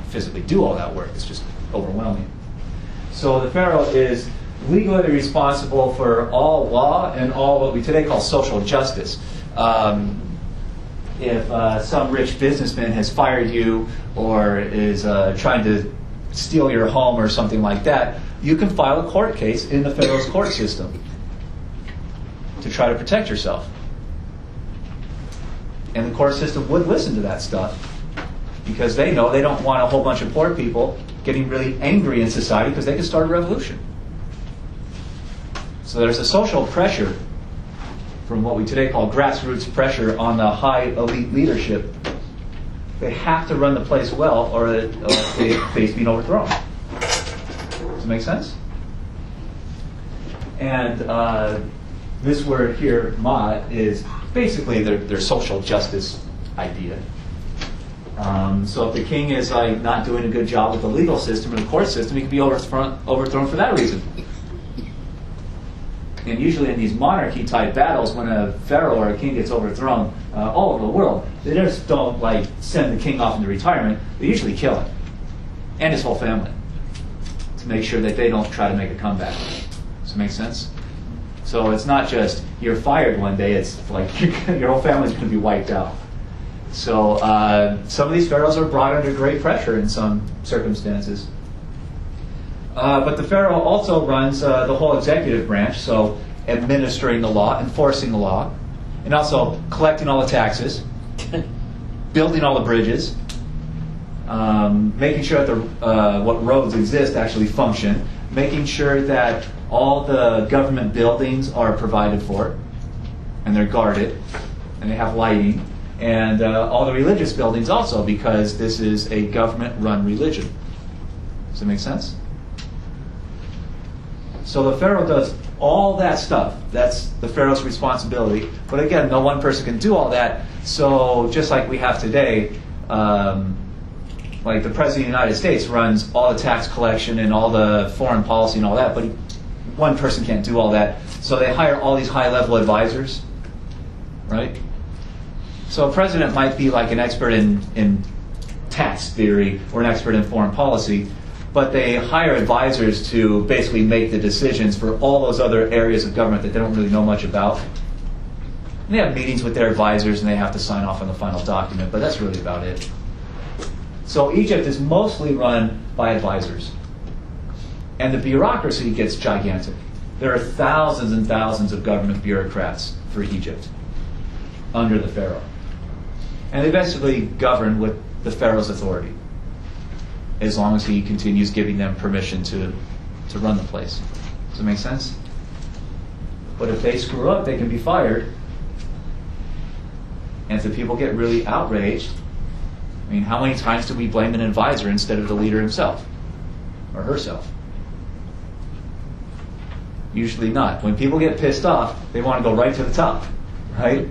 physically do all that work. It's just overwhelming. So the pharaoh is legally responsible for all law and all what we today call social justice. If some rich businessman has fired you or is trying to steal your home or something like that, you can file a court case in the pharaoh's court system to try to protect yourself. And the court system would listen to that stuff because they know they don't want a whole bunch of poor people getting really angry in society because they could start a revolution. So there's a social pressure from what we today call grassroots pressure on the high elite leadership. They have to run the place well or they face being overthrown. Does it make sense? And this word here, ma, is basically their social justice idea. So if the king is not doing a good job with the legal system and the court system, he can be overthrown for that reason. And usually in these monarchy-type battles, when a pharaoh or a king gets overthrown all over the world, they just don't send the king off into retirement. They usually kill him and his whole family to make sure that they don't try to make a comeback. Does it make sense? So it's not just you're fired one day, it's like your whole family's going to be wiped out. So some of these pharaohs are brought under great pressure in some circumstances. But the pharaoh also runs the whole executive branch, so administering the law, enforcing the law, and also collecting all the taxes, building all the bridges, making sure that what roads exist actually function, making sure that all the government buildings are provided for, and they're guarded, and they have lighting, and all the religious buildings also, because this is a government-run religion. Does that make sense? So the pharaoh does all that stuff. That's the pharaoh's responsibility. But again, no one person can do all that. So just like we have today, like the President of the United States runs all the tax collection and all the foreign policy and all that, but one person can't do all that. So they hire all these high-level advisors, right? So a president might be like an expert in tax theory or an expert in foreign policy, but they hire advisors to basically make the decisions for all those other areas of government that they don't really know much about. And they have meetings with their advisors and they have to sign off on the final document, but that's really about it. So Egypt is mostly run by advisors. And the bureaucracy gets gigantic. There are thousands and thousands of government bureaucrats for Egypt under the pharaoh. And they basically govern with the pharaoh's authority, as long as he continues giving them permission to run the place. Does it make sense? But if they screw up, they can be fired. And if the people get really outraged, I mean, how many times do we blame an advisor instead of the leader himself or herself? Usually not. When people get pissed off, they want to go right to the top, right?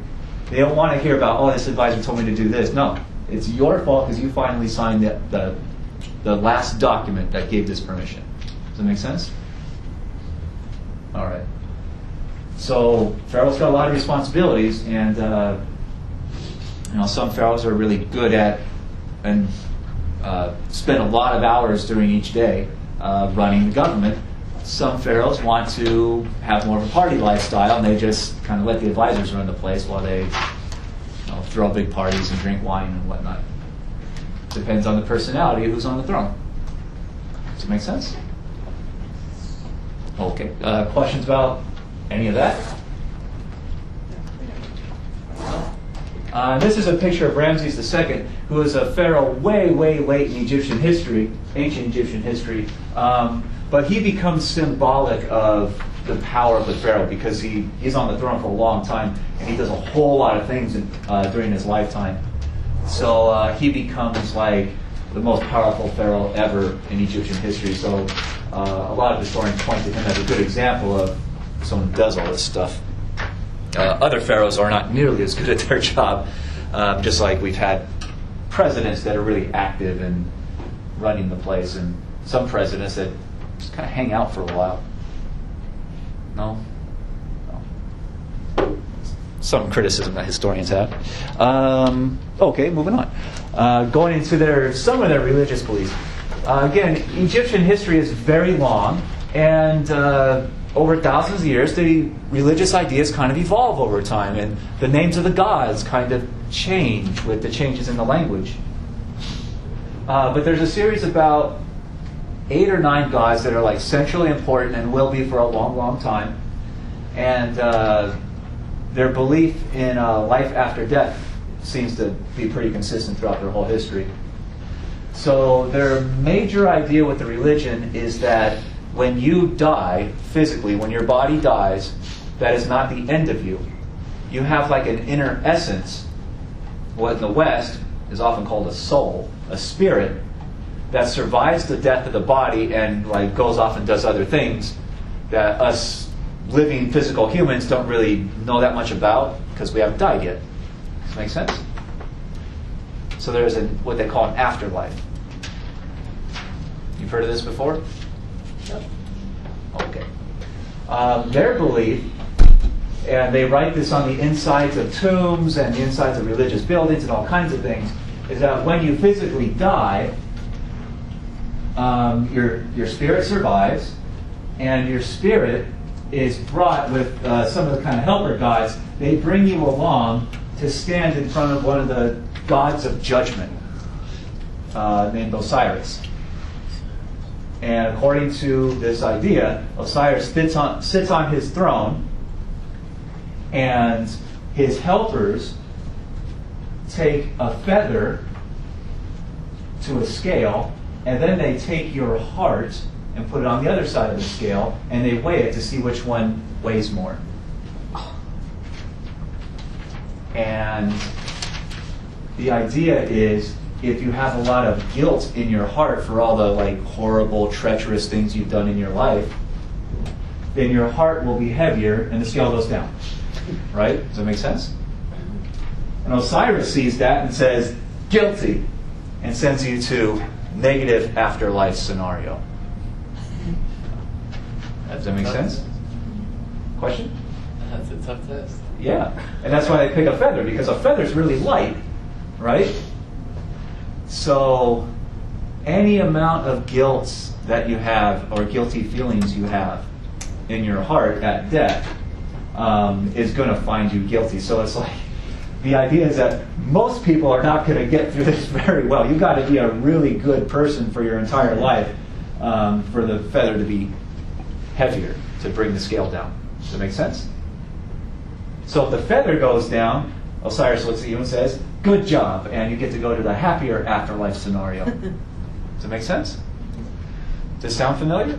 They don't want to hear about, oh, this advisor told me to do this. No, it's your fault because you finally signed the last document that gave this permission. that make sense? All right. So pharaohs got a lot of responsibilities, and some pharaohs are really good at and spend a lot of hours during each day running the government. Some pharaohs want to have more of a party lifestyle, and they just kind of let the advisors run the place while they throw big parties and drink wine and whatnot. Depends on the personality of who's on the throne. Does it make sense? Okay. Questions about any of that? This is a picture of Ramses II, who was a pharaoh way, way late in Egyptian history, ancient Egyptian history. But he becomes symbolic of the power of the pharaoh because he's on the throne for a long time, and he does a whole lot of things during his lifetime. So he becomes like the most powerful pharaoh ever in Egyptian history. So a lot of historians point to him as a good example of someone who does all this stuff. Other pharaohs are not nearly as good at their job, just like we've had presidents that are really active in running the place, and some presidents that just kind of hang out for a while. No? Some criticism that historians have. Okay, moving on. Going into some of their religious beliefs. Again, Egyptian history is very long, and over thousands of years, the religious ideas kind of evolve over time, and the names of the gods kind of change with the changes in the language. But there's a series about 8 or 9 gods that are like centrally important and will be for a long, long time. And their belief in life after death seems to be pretty consistent throughout their whole history. So their major idea with the religion is that when you die physically, when your body dies, that is not the end of you. You have like an inner essence, what in the West is often called a soul, a spirit, that survives the death of the body and like goes off and does other things that us living physical humans don't really know that much about because we haven't died yet. Does that make sense? So there's what they call an afterlife. You've heard of this before? Yep. Okay. Their belief, and they write this on the insides of tombs and the insides of religious buildings and all kinds of things, is that when you physically die, your spirit survives, and your spirit is brought with some of the kind of helper gods. They bring you along to stand in front of one of the gods of judgment, named Osiris. And according to this idea, Osiris sits on his throne, and his helpers take a feather to a scale, and then they take your heart and put it on the other side of the scale, and they weigh it to see which one weighs more. And the idea is, if you have a lot of guilt in your heart for all the like horrible, treacherous things you've done in your life, then your heart will be heavier and the scale goes down. Right? Does that make sense? And Osiris sees that and says, guilty, and sends you to negative afterlife scenario. Does that make sense? Question? That's a tough test. Yeah. And that's why they pick a feather, because a feather's really light, right? So any amount of guilt that you have, or guilty feelings you have in your heart at death, is going to find you guilty. So it's like, the idea is that most people are not going to get through this very well. You've got to be a really good person for your entire life for the feather to be heavier, to bring the scale down. Does that make sense? So if the feather goes down, Osiris looks at you and says, good job, and you get to go to the happier afterlife scenario. Does that make sense? Does it sound familiar?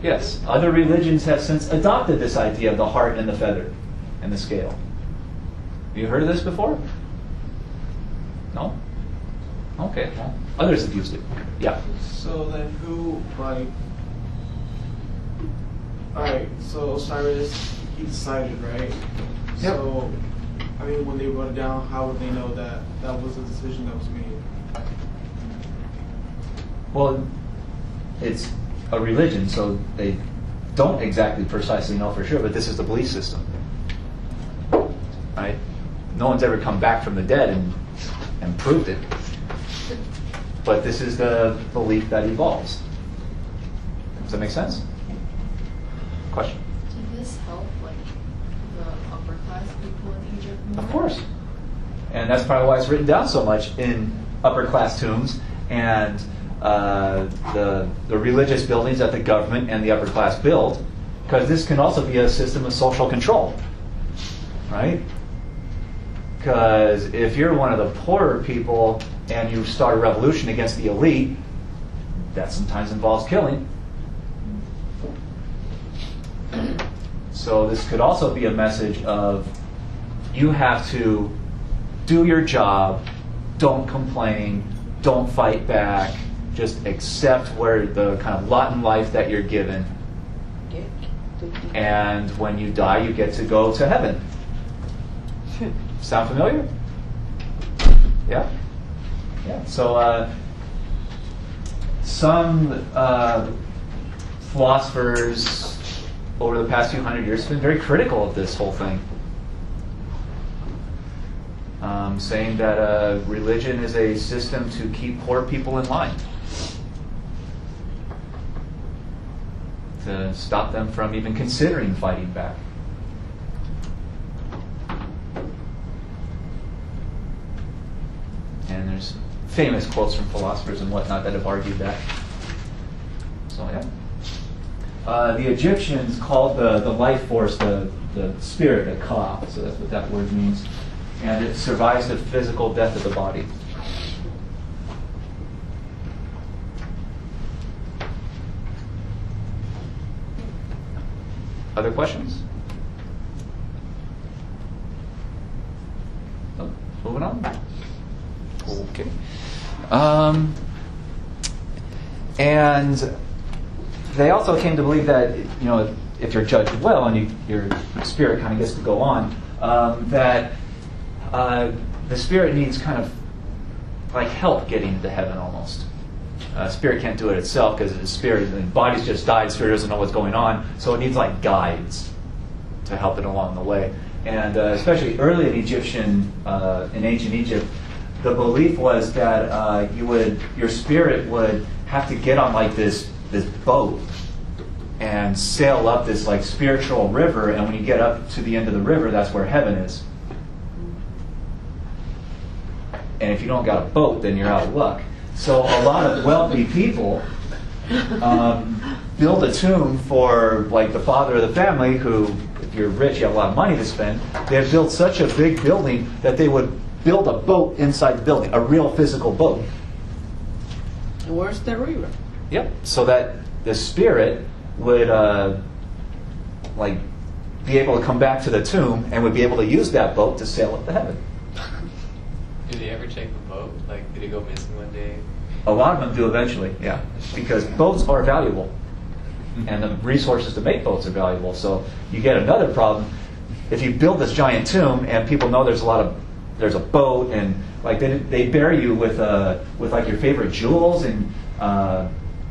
Yes. Other religions have since adopted this idea of the heart and the feather and the scale. Have you heard of this before? No? Okay. Well, others have used it. Yeah. So then who, like, alright, so Osiris, he decided, right? Yep. So, I mean, when they wrote it down, how would they know that that was a decision that was made? Well, it's a religion, so they don't exactly precisely know for sure, but this is the belief system. Right? No one's ever come back from the dead and proved it. But this is the belief that evolves. Does that make sense? Question? Did this help, like, the upper class people in Egypt more? Of course. And that's probably why it's written down so much in upper class tombs and the religious buildings that the government and the upper class build, because this can also be a system of social control, right? Because if you're one of the poorer people and you start a revolution against the elite, that sometimes involves killing. So this could also be a message of you have to do your job, don't complain, don't fight back, just accept where the kind of lot in life that you're given. And when you die, you get to go to heaven. Sound familiar? Yeah? Yeah. So some philosophers over the past few hundred years have been very critical of this whole thing. Saying that religion is a system to keep poor people in line. To stop them from even considering fighting back. And there's famous quotes from philosophers and whatnot that have argued that. So yeah. The Egyptians called the life force the spirit, the ka, so that's what that word means. And it survives the physical death of the body. Other questions? No? Moving on. Okay. And they also came to believe that, if you're judged well and your spirit kind of gets to go on, that the spirit needs kind of like help getting into heaven almost. Spirit can't do it itself because the spirit, the body's just died, spirit doesn't know what's going on, so it needs like guides to help it along the way. And especially early in in ancient Egypt, the belief was that your spirit would have to get on like this boat and sail up this like spiritual river, and when you get up to the end of the river, that's where heaven is. And if you don't got a boat, then you're out of luck. So a lot of wealthy people build a tomb for like the father of the family who, if you're rich, you have a lot of money to spend. They have built such a big building that they would build a boat inside the building, a real physical boat. And where's the river? Yep. So that the spirit would be able to come back to the tomb and would be able to use that boat to sail up to heaven. Did they ever check the boat? Like, did it go missing one day? A lot of them do eventually, yeah. Because boats are valuable. And the resources to make boats are valuable. So you get another problem. If you build this giant tomb and people know there's a boat, and like they bury you with like your favorite jewels, and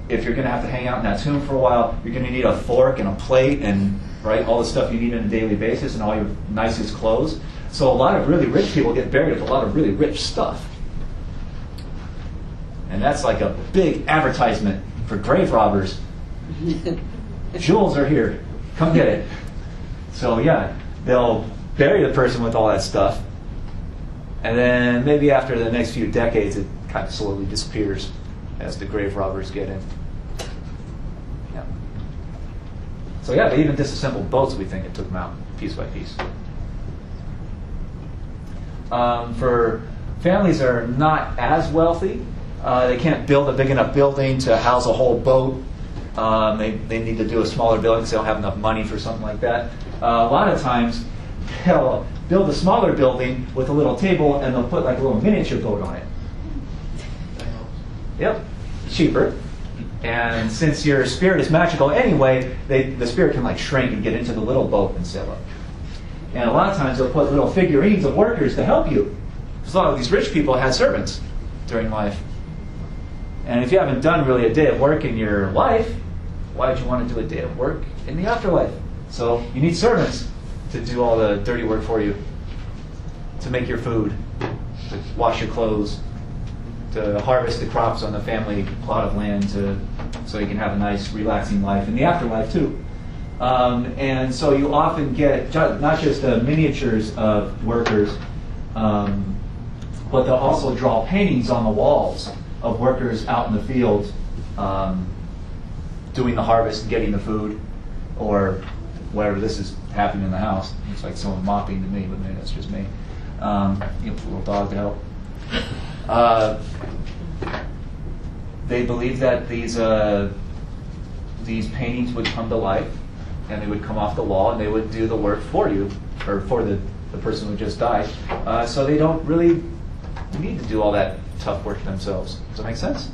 if you're going to have to hang out in that tomb for a while, you're going to need a fork and a plate and all the stuff you need on a daily basis and all your nicest clothes. So a lot of really rich people get buried with a lot of really rich stuff. And that's like a big advertisement for grave robbers. Jewels are here. Come get it. So yeah, they'll bury the person with all that stuff. And then maybe after the next few decades, it kind of slowly disappears as the grave robbers get in. Yeah. So yeah, they even disassembled boats, we think, and took them out piece by piece. For families that are not as wealthy, they can't build a big enough building to house a whole boat. They need to do a smaller building because they don't have enough money for something like that. A lot of times, they'll build a smaller building with a little table, and they'll put like a little miniature boat on it. Yep, cheaper. And since your spirit is magical anyway, the spirit can like shrink and get into the little boat and sail up. And a lot of times they'll put little figurines of workers to help you. Because a lot of these rich people had servants during life. And if you haven't done really a day of work in your life, why would you want to do a day of work in the afterlife? So you need servants to do all the dirty work for you, to make your food, to wash your clothes, to harvest the crops on the family plot of land, so you can have a nice, relaxing life in the afterlife too. And so you often get not just miniatures of workers, but they'll also draw paintings on the walls of workers out in the field doing the harvest and getting the food, or whatever. This is happening in the house. Looks like someone mopping to me, but maybe that's just me. You know, a little dog to help. They believe that these paintings would come to life, and they would come off the wall, and they would do the work for you, or for the person who just died. So they don't really need to do all that tough work themselves. Does that make sense?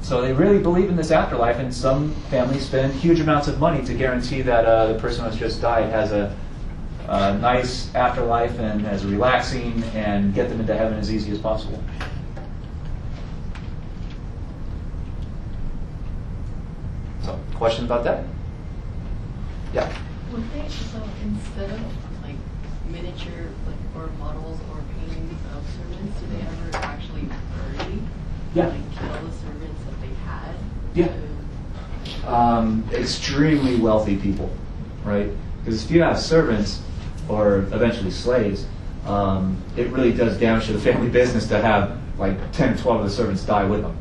So they really believe in this afterlife, and some families spend huge amounts of money to guarantee that the person who's just died has a nice afterlife and as relaxing, and get them into heaven as easy as possible. So, questions about that? Yeah. Would they, so instead of like miniature or models or paintings of servants, do they ever actually bury? Yeah. Like kill the servants that they had? Yeah. Extremely wealthy people, right? Because if you have servants, or eventually slaves, it really does damage to the family business to have like 10 or 12 of the servants die with them.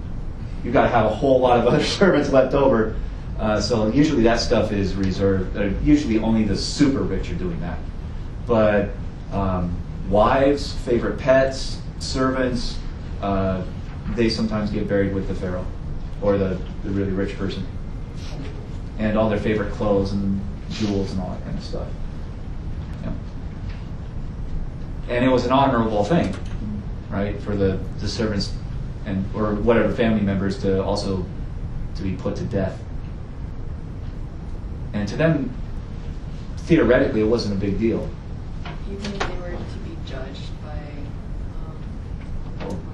You've got to have a whole lot of other servants left over. So usually that stuff is reserved. Usually only the super rich are doing that. But wives, favorite pets, servants, they sometimes get buried with the pharaoh or the really rich person. And all their favorite clothes and jewels and all that kind of stuff. Yeah. And it was an honorable thing, right, for the servants and or whatever family members to also to be put to death. And to them, theoretically, it wasn't a big deal. Do you think they were to be judged by?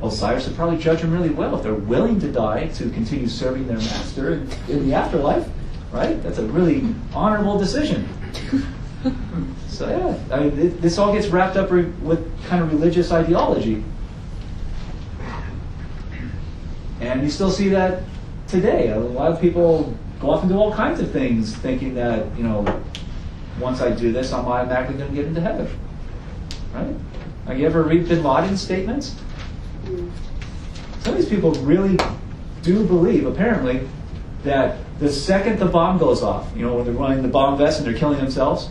Osiris would probably judge them really well if they're willing to die to continue serving their master in the afterlife, right? That's a really honorable decision. So yeah, I mean, this all gets wrapped up with kind of religious ideology, and you still see that today. A lot of people go off and do all kinds of things, thinking that once I do this, I'm automatically going to get into heaven, right? Have you ever read Bin Laden's statements? Some of these people really do believe, apparently, that the second the bomb goes off, when they're running the bomb vest and they're killing themselves,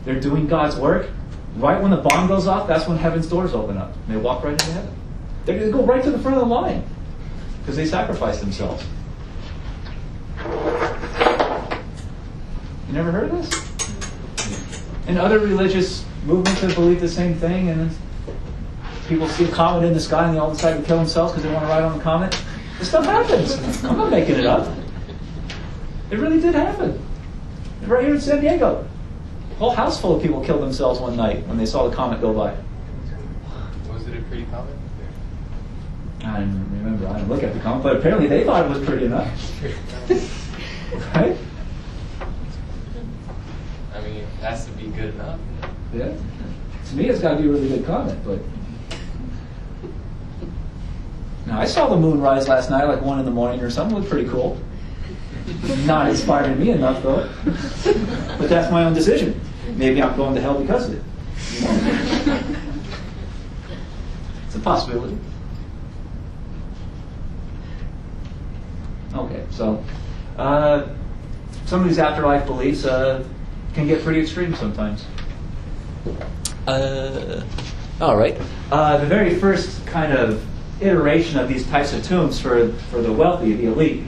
they're doing God's work. Right when the bomb goes off, that's when heaven's doors open up. And they walk right into heaven. They're going to go right to the front of the line because they sacrificed themselves. You never heard of this? And other religious movements have believed the same thing, and people see a comet in the sky and they all decide to kill themselves because they want to ride on the comet. This stuff happens. I'm not making it up. It really did happen. Right here in San Diego. A whole house full of people killed themselves one night when they saw the comet go by. Was it a pretty comet? I don't remember. I didn't look at the comet, but apparently they thought it was pretty enough. Right? I mean, it has to be good enough. Yeah. To me, it's got to be a really good comet, but... Now, I saw the moon rise last night, like 1 a.m. or something. It looked pretty cool. Not inspiring me enough, though. But that's my own decision. Maybe I'm going to hell because of it. It's a possibility. Okay, so some of these afterlife beliefs can get pretty extreme sometimes. All right. The very first kind of iteration of these types of tombs for the wealthy, the elite,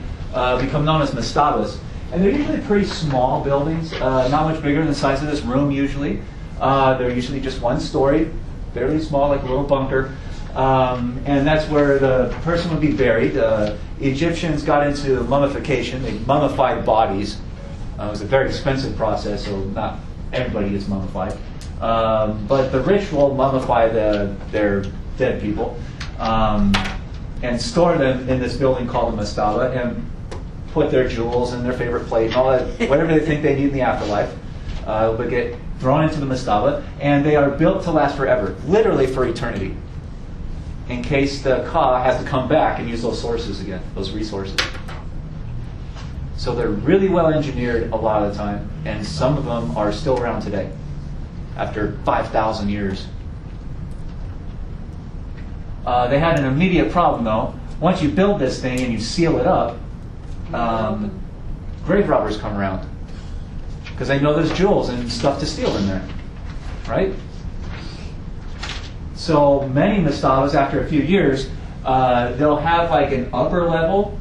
become known as mastabas. And they're usually pretty small buildings, not much bigger than the size of this room usually. They're usually just one story, fairly small, like a little bunker. And that's where the person would be buried. Egyptians got into mummification. They mummified bodies. It was a very expensive process, so not everybody gets mummified. But the rich will mummify their dead people and store them in this building called a mastaba. And put their jewels and their favorite plate and all that, whatever they think they need in the afterlife, will get thrown into the mastaba, and they are built to last forever, literally for eternity, in case the Ka has to come back and use those sources again, those resources. So they're really well engineered a lot of the time, and some of them are still around today, after 5,000 years. They had an immediate problem, though. Once you build this thing and you seal it up, grave robbers come around because they know there's jewels and stuff to steal in there, right? So many mastabas, after a few years, they'll have like an upper level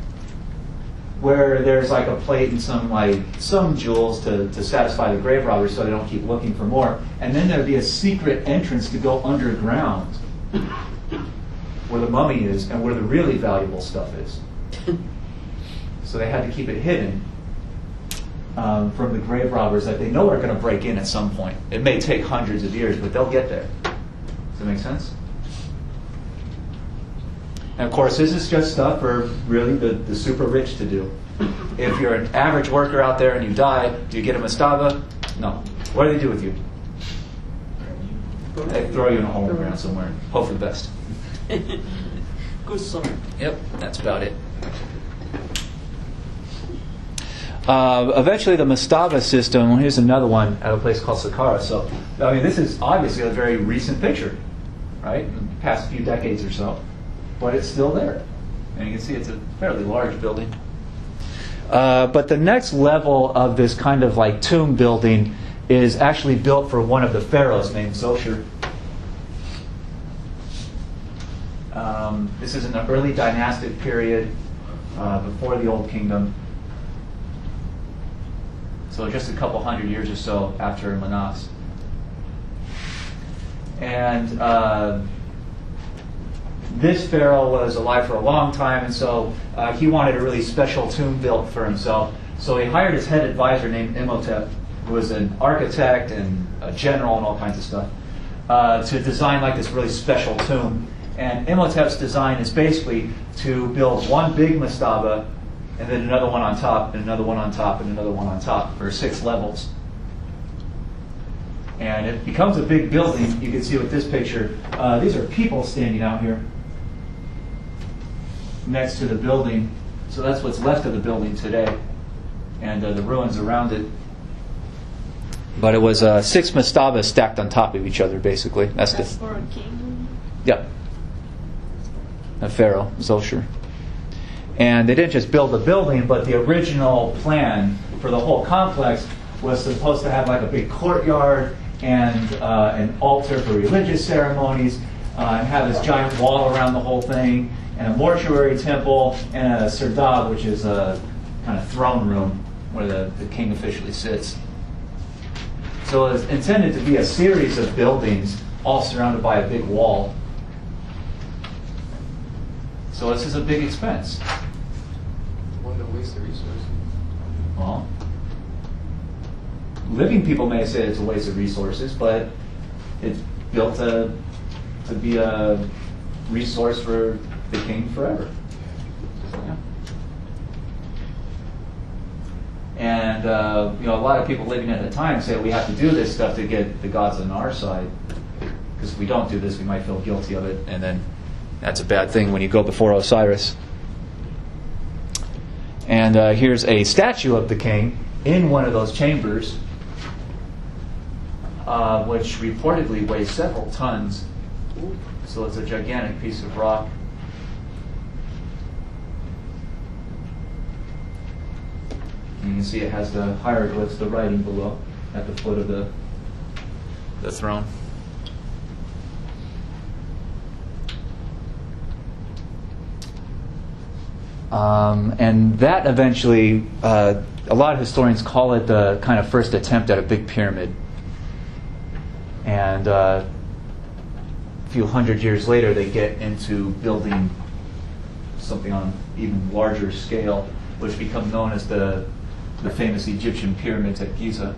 where there's like a plate and some jewels to satisfy the grave robbers so they don't keep looking for more. And then there'd be a secret entrance to go underground where the mummy is and where the really valuable stuff is. So they had to keep it hidden from the grave robbers that they know are going to break in at some point. It may take hundreds of years, but they'll get there. Does that make sense? And of course, this is just stuff for really the super rich to do. If you're an average worker out there and you die, do you get a mastaba? No. What do they do with you? They throw you in a hole in the ground somewhere. Hope for the best. Good song. Yep, that's about it. Eventually, the mastaba system. Here's another one at a place called Saqqara. So, I mean, this is obviously a very recent picture, right? In the past few decades or so, but it's still there, and you can see it's a fairly large building. But the next level of this kind of like tomb building is actually built for one of the pharaohs named Zoshir. This is in the early dynastic period before the Old Kingdom. So just a couple hundred years or so after Manas. And this pharaoh was alive for a long time, and so he wanted a really special tomb built for himself. So he hired his head advisor named Imhotep, who was an architect and a general and all kinds of stuff, to design like this really special tomb. And Imhotep's design is basically to build one big mastaba, and then another one on top, and another one on top, and another one on top, for 6 levels. And it becomes a big building. You can see with this picture, these are people standing out here next to the building. So that's what's left of the building today, and the ruins around it. But it was 6 mastabas stacked on top of each other, basically. That's for a king? Yep. A pharaoh, Zoshir. And they didn't just build the building, but the original plan for the whole complex was supposed to have like a big courtyard and an altar for religious ceremonies, and have this giant wall around the whole thing, and a mortuary temple, and a serdab, which is a kind of throne room where the king officially sits. So it was intended to be a series of buildings all surrounded by a big wall. So this is a big expense. What a waste of resources. Well, living people may say it's a waste of resources, but it's built to be a resource for the king forever. Yeah. And a lot of people living at the time say we have to do this stuff to get the gods on our side, because if we don't do this, we might feel guilty of it, and then that's a bad thing when you go before Osiris. And here's a statue of the king in one of those chambers, which reportedly weighs several tons. So it's a gigantic piece of rock. And you can see it has the hieroglyphs, the writing below, at the foot of the throne. And that eventually, a lot of historians call it the kind of first attempt at a big pyramid. And a few hundred years later, they get into building something on an even larger scale, which become known as the famous Egyptian pyramids at Giza.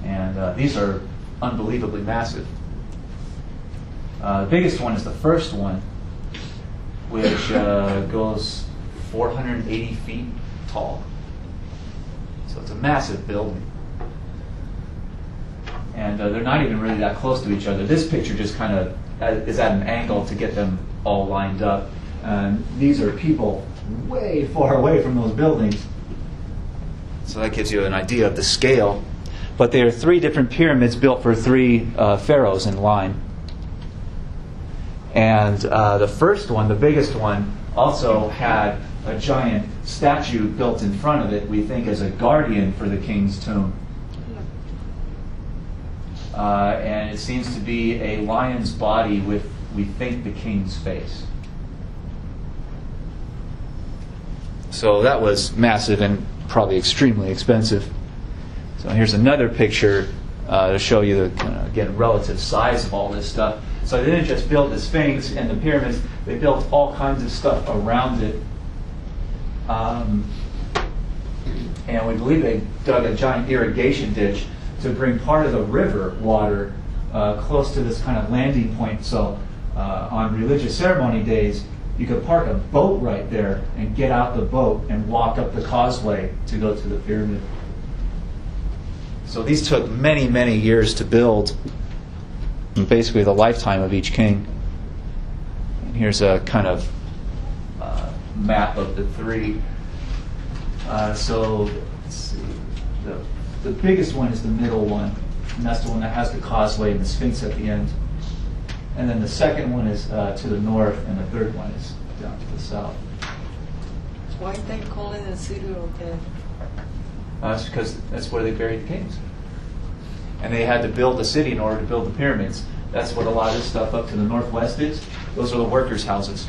And these are unbelievably massive. The biggest one is the first one, which goes 480 feet tall. So it's a massive building. And they're not even really that close to each other. This picture just kind of is at an angle to get them all lined up. And these are people way far away from those buildings. So that gives you an idea of the scale. But there are 3 different pyramids built for 3 pharaohs in line. And the first one, the biggest one, also had a giant statue built in front of it, we think as a guardian for the king's tomb. And it seems to be a lion's body with, we think, the king's face. So that was massive and probably extremely expensive. So here's another picture to show you the, again, relative size of all this stuff. So they didn't just build the Sphinx and the pyramids, they built all kinds of stuff around it. And we believe they dug a giant irrigation ditch to bring part of the river water close to this kind of landing point. So on religious ceremony days, you could park a boat right there and get out the boat and walk up the causeway to go to the pyramid. So these took many, many years to build, basically the lifetime of each king. And here's a kind of map of the 3. So let's see. The biggest one is the middle one, and that's the one that has the causeway and the Sphinx at the end. And then the second one is to the north, and the third one is down to the south. Why did they call it a pseudo-death? That's because that's where they buried the kings. And they had to build a city in order to build the pyramids. That's what a lot of this stuff up to the northwest is. Those are the workers' houses,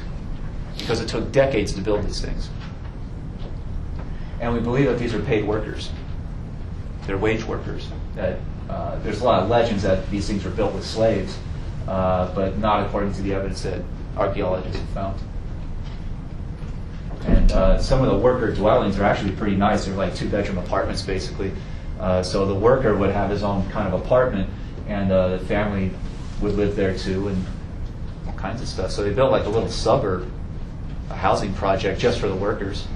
because it took decades to build these things. And we believe that these are paid workers. They're wage workers. That there's a lot of legends that these things were built with slaves, but not according to the evidence that archaeologists have found. And some of the worker dwellings are actually pretty nice. They're like 2-bedroom apartments, basically. So the worker would have his own kind of apartment, and the family would live there too, and all kinds of stuff. So they built like a little suburb, a housing project just for the workers.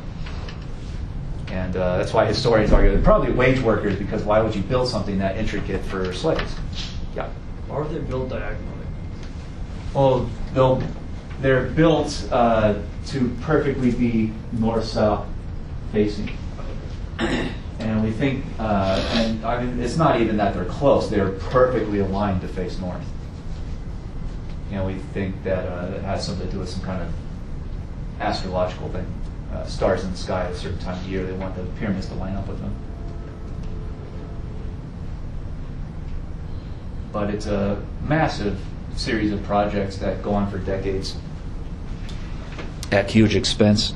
And that's why historians argue they're probably wage workers, because why would you build something that intricate for slaves? Yeah. Why were they built diagonally? Well, they're built to perfectly be north-south facing. And we think, and I mean, it's not even that they're close, they're perfectly aligned to face north. And we think that it has something to do with some kind of astrological thing. Stars in the sky at a certain time of year, they want the pyramids to line up with them. But it's a massive series of projects that go on for decades at huge expense.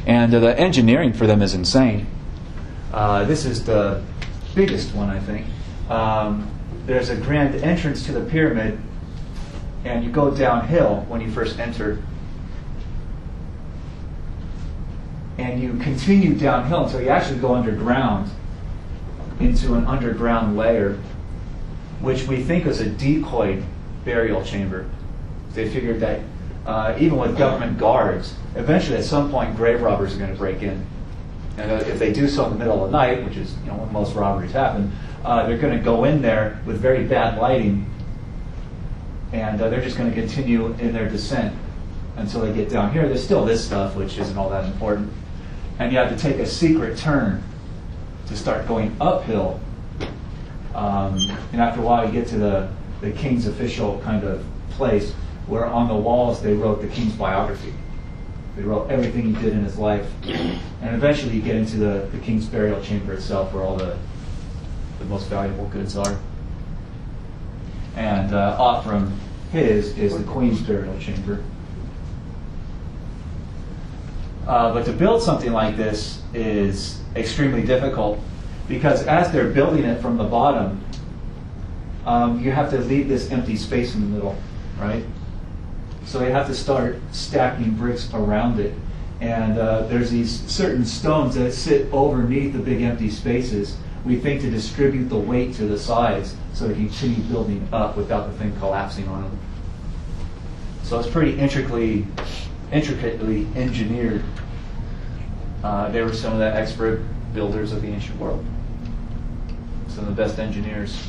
And the engineering for them is insane. This is the biggest one, I think. There's a grand entrance to the pyramid, and you go downhill when you first enter. And you continue downhill until you actually go underground into an underground layer, which we think was a decoy burial chamber. They figured that even with government guards, eventually at some point grave robbers are going to break in. And if they do so in the middle of the night, which is when most robberies happen, they're going to go in there with very bad lighting, and they're just going to continue in their descent until they get down here. There's still this stuff, which isn't all that important. And you have to take a secret turn to start going uphill. And after a while, you get to the king's official kind of place, where on the walls they wrote the king's biography. They wrote everything he did in his life. And eventually you get into the king's burial chamber itself, where all the most valuable goods are. And off from his is the queen's burial chamber. But to build something like this is extremely difficult, because as they're building it from the bottom, you have to leave this empty space in the middle, right? So they have to start stacking bricks around it. And there's these certain stones that sit underneath the big empty spaces, we think, to distribute the weight to the sides so they can continue building up without the thing collapsing on them. So it's pretty intricately intricately engineered. They were some of the expert builders of the ancient world, some of the best engineers.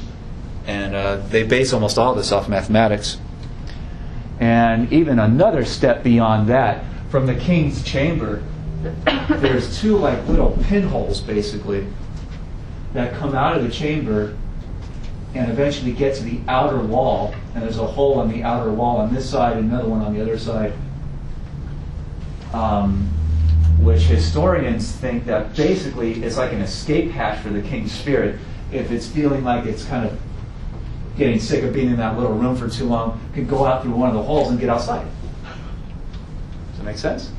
And they base almost all of this off mathematics. And even another step beyond that, from the king's chamber, there's two like little pinholes basically that come out of the chamber and eventually get to the outer wall. And there's a hole on the outer wall on this side and another one on the other side, which historians think that basically is like an escape hatch for the king's spirit. If it's feeling like it's kind of getting sick of being in that little room for too long, can go out through one of the holes and get outside. Does that make sense?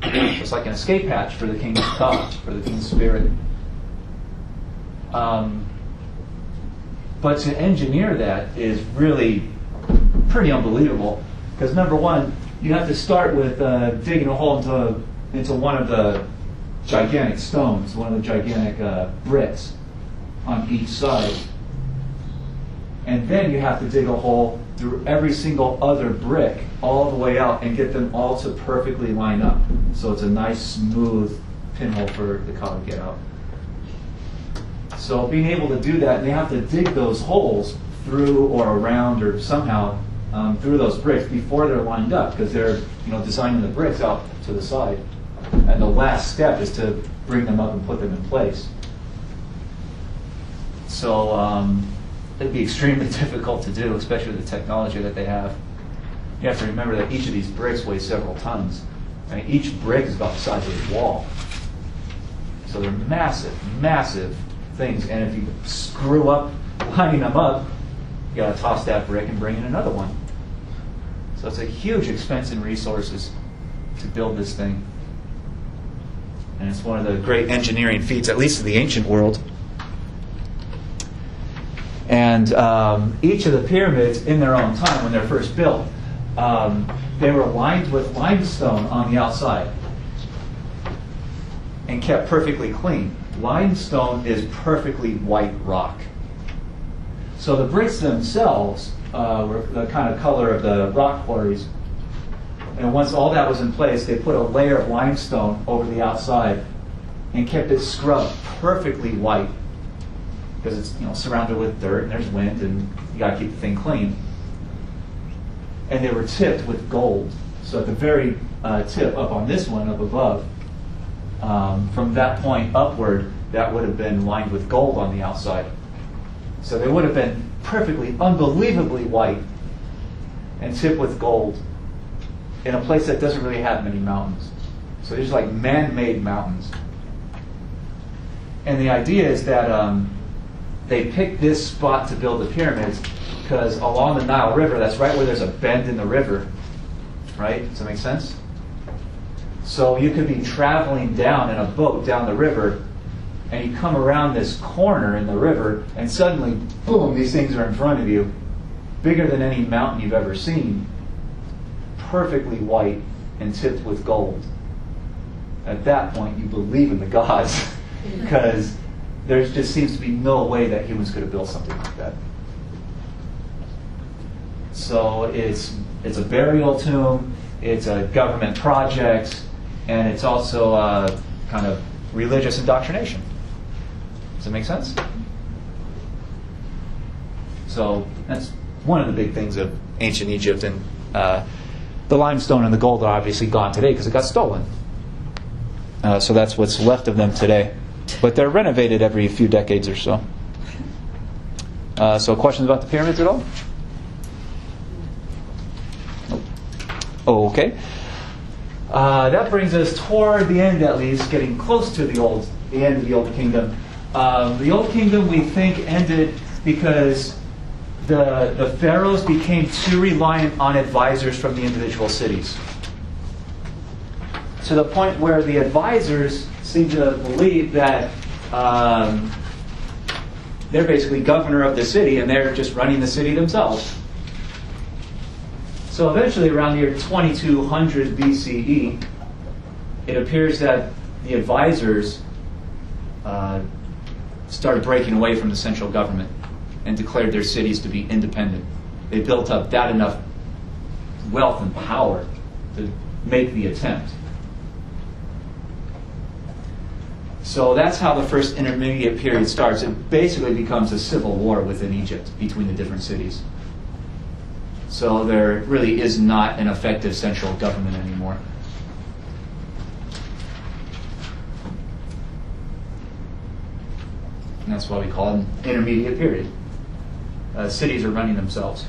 It's like an escape hatch for the king's thought, for the king's spirit. But to engineer that is really pretty unbelievable. Because number one, you have to start with digging a hole into one of the gigantic stones, one of the gigantic bricks on each side. And then you have to dig a hole through every single other brick all the way out and get them all to perfectly line up. So it's a nice, smooth pinhole for the cow to get out. So being able to do that, and they have to dig those holes through or around or somehow through those bricks before they're lined up, because they're designing the bricks out to the side. And the last step is to bring them up and put them in place. So it'd be extremely difficult to do, especially with the technology that they have. You have to remember that each of these bricks weighs several tons. I mean, each brick is about the size of a wall. So they're massive, massive things. And if you screw up lining them up, you got to toss that brick and bring in another one. So it's a huge expense in resources to build this thing. And it's one of the great engineering feats, at least in the ancient world. And each of the pyramids, in their own time, when they're first built, they were lined with limestone on the outside and kept perfectly clean. Limestone is perfectly white rock. So the bricks themselves were the kind of color of the rock quarries. And once all that was in place, they put a layer of limestone over the outside and kept it scrubbed perfectly white, because it's surrounded with dirt and there's wind and you got to keep the thing clean. And they were tipped with gold. So at the very tip up on this one up above, from that point upward, that would have been lined with gold on the outside. So they would have been perfectly, unbelievably white and tipped with gold in a place that doesn't really have many mountains. So these are like man-made mountains. And the idea is that they picked this spot to build the pyramids because along the Nile River, that's right where there's a bend in the river, right? Does that make sense? So you could be traveling down in a boat down the river, and you come around this corner in the river, and suddenly, boom, these things are in front of you, bigger than any mountain you've ever seen, perfectly white and tipped with gold. At that point, you believe in the gods, because there just seems to be no way that humans could have built something like that. So it's a burial tomb, it's a government project, and it's also a kind of religious indoctrination. Does that make sense? So that's one of the big things of ancient Egypt, and the limestone and the gold are obviously gone today because it got stolen. So that's what's left of them today. But they're renovated every few decades or so. So questions about the pyramids at all? Oh, okay. That brings us toward the end, at least, getting close to the end of the Old Kingdom. The Old Kingdom, we think, ended because the pharaohs became too reliant on advisors from the individual cities, to the point where the advisors seem to believe that they're basically governor of the city and they're just running the city themselves. So eventually, around the year 2200 BCE, it appears that the advisors started breaking away from the central government and declared their cities to be independent. They built up that enough wealth and power to make the attempt. So that's how the first intermediate period starts. It basically becomes a civil war within Egypt between the different cities. So there really is not an effective central government anymore. And that's why we call it an intermediate period. Cities are running themselves.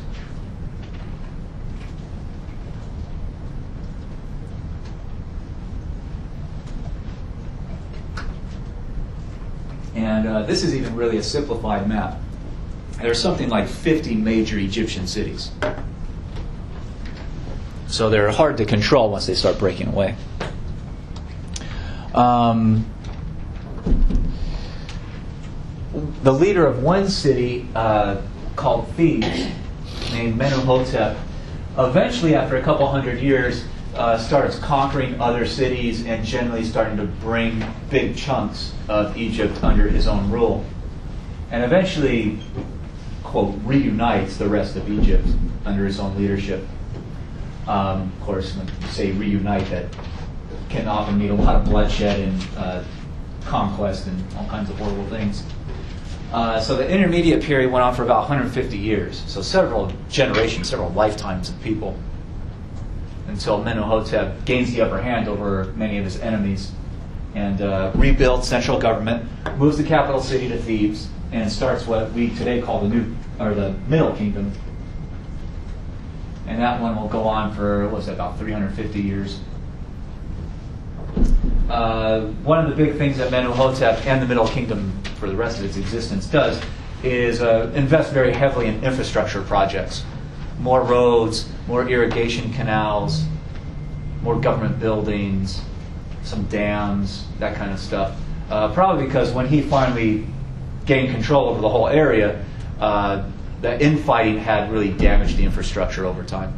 And this is even really a simplified map. There's something like 50 major Egyptian cities. So they're hard to control once they start breaking away. The leader of one city called Thebes, named Menuhotep, eventually after a couple hundred years starts conquering other cities and generally starting to bring big chunks of Egypt under his own rule. And eventually, quote, reunites the rest of Egypt under his own leadership. Of course, when you say reunite, that can often mean a lot of bloodshed and conquest and all kinds of horrible things. So the intermediate period went on for about 150 years, so several generations, several lifetimes of people, until Menuhotep gains the upper hand over many of his enemies and rebuilds central government, moves the capital city to Thebes, and starts what we today call the Middle Kingdom. And that one will go on for, what was it, about 350 years. One of the big things that Menuhotep and the Middle Kingdom for the rest of its existence does is invest very heavily in infrastructure projects. More roads, more irrigation canals, more government buildings, some dams, that kind of stuff. Probably because when he finally gained control over the whole area, the infighting had really damaged the infrastructure over time.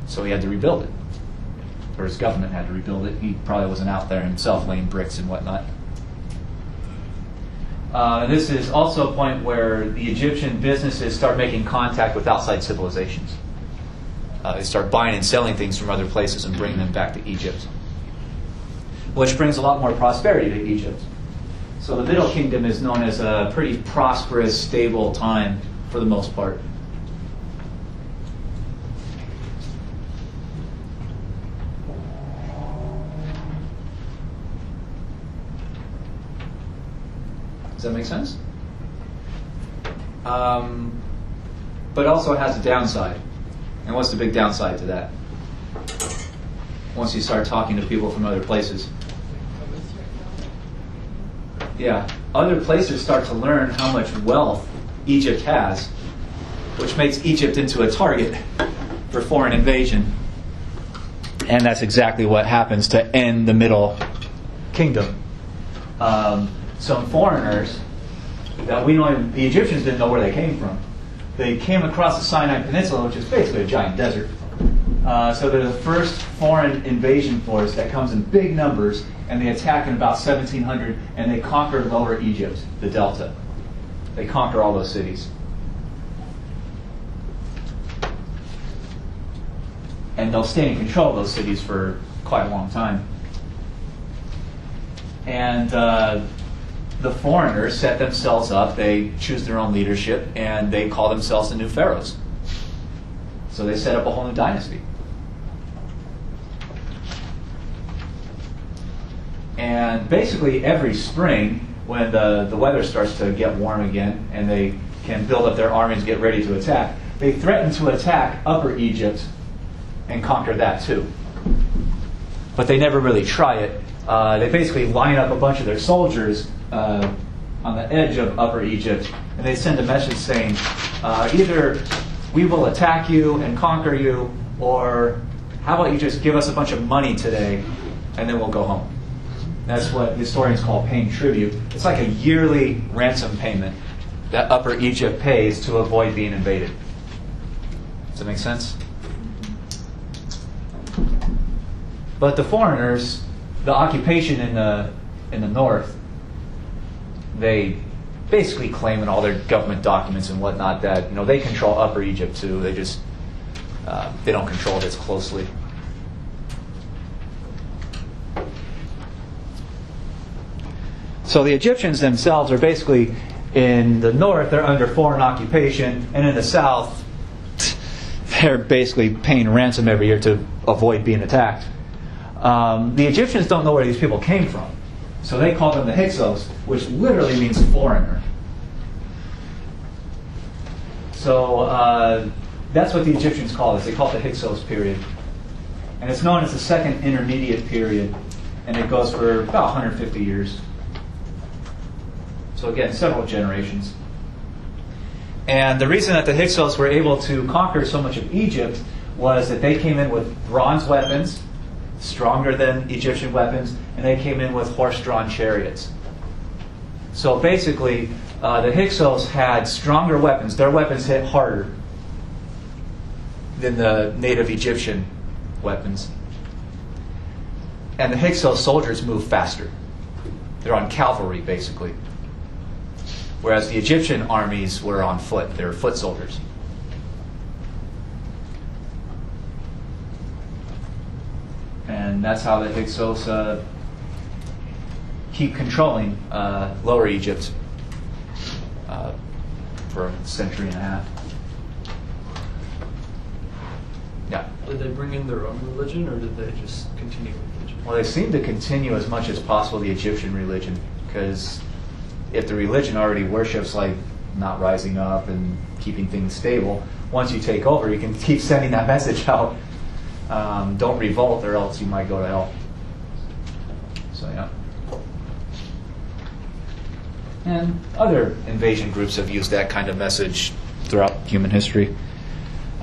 So he had to rebuild it. Or his government had to rebuild it. He probably wasn't out there himself laying bricks and whatnot. This is also a point where the Egyptian businesses start making contact with outside civilizations. They start buying and selling things from other places and bringing them back to Egypt, which brings a lot more prosperity to Egypt. So the Middle Kingdom is known as a pretty prosperous, stable time for the most part. Does that make sense? But also it has a downside. And what's the big downside to that? Once you start talking to people from other places. Yeah, other places start to learn how much wealth Egypt has, which makes Egypt into a target for foreign invasion. And that's exactly what happens to end the Middle Kingdom. Some foreigners that the Egyptians didn't know where they came from. They came across the Sinai Peninsula, which is basically a giant desert. So they're the first foreign invasion force that comes in big numbers, and they attack in about 1700, and they conquer Lower Egypt, the Delta. They conquer all those cities. And they'll stay in control of those cities for quite a long time. And the foreigners set themselves up, they choose their own leadership, and they call themselves the new pharaohs. So they set up a whole new dynasty. And basically every spring, when the weather starts to get warm again, and they can build up their armies and get ready to attack, they threaten to attack Upper Egypt and conquer that too. But they never really try it. They basically line up a bunch of their soldiers on the edge of Upper Egypt, and they send a message saying, either we will attack you and conquer you, or how about you just give us a bunch of money today, and then we'll go home. That's what historians call paying tribute. It's like a yearly ransom payment that Upper Egypt pays to avoid being invaded. Does that make sense? But the foreigners, the occupation in the north, they basically claim in all their government documents and whatnot that they control Upper Egypt too. They just they don't control it as closely. So the Egyptians themselves are basically, in the north, they're under foreign occupation, and in the south, they're basically paying ransom every year to avoid being attacked. The Egyptians don't know where these people came from, so they call them the Hyksos, which literally means foreigner. So that's what the Egyptians call this. They call it the Hyksos period. And it's known as the second intermediate period, and it goes for about 150 years. So again, several generations. And the reason that the Hyksos were able to conquer so much of Egypt was that they came in with bronze weapons, stronger than Egyptian weapons, and they came in with horse-drawn chariots. So basically, the Hyksos had stronger weapons. Their weapons hit harder than the native Egyptian weapons. And the Hyksos soldiers move faster. They're on cavalry, basically. Whereas the Egyptian armies were on foot. They were foot soldiers. And that's how the Hyksos keep controlling Lower Egypt for a century and a half. Yeah. Did they bring in their own religion, or did they just continue with Egypt? Well, they seem to continue as much as possible the Egyptian religion, because if the religion already worships like not rising up and keeping things stable, once you take over, you can keep sending that message out. Don't revolt, or else you might go to hell. So yeah. And other invasion groups have used that kind of message throughout human history.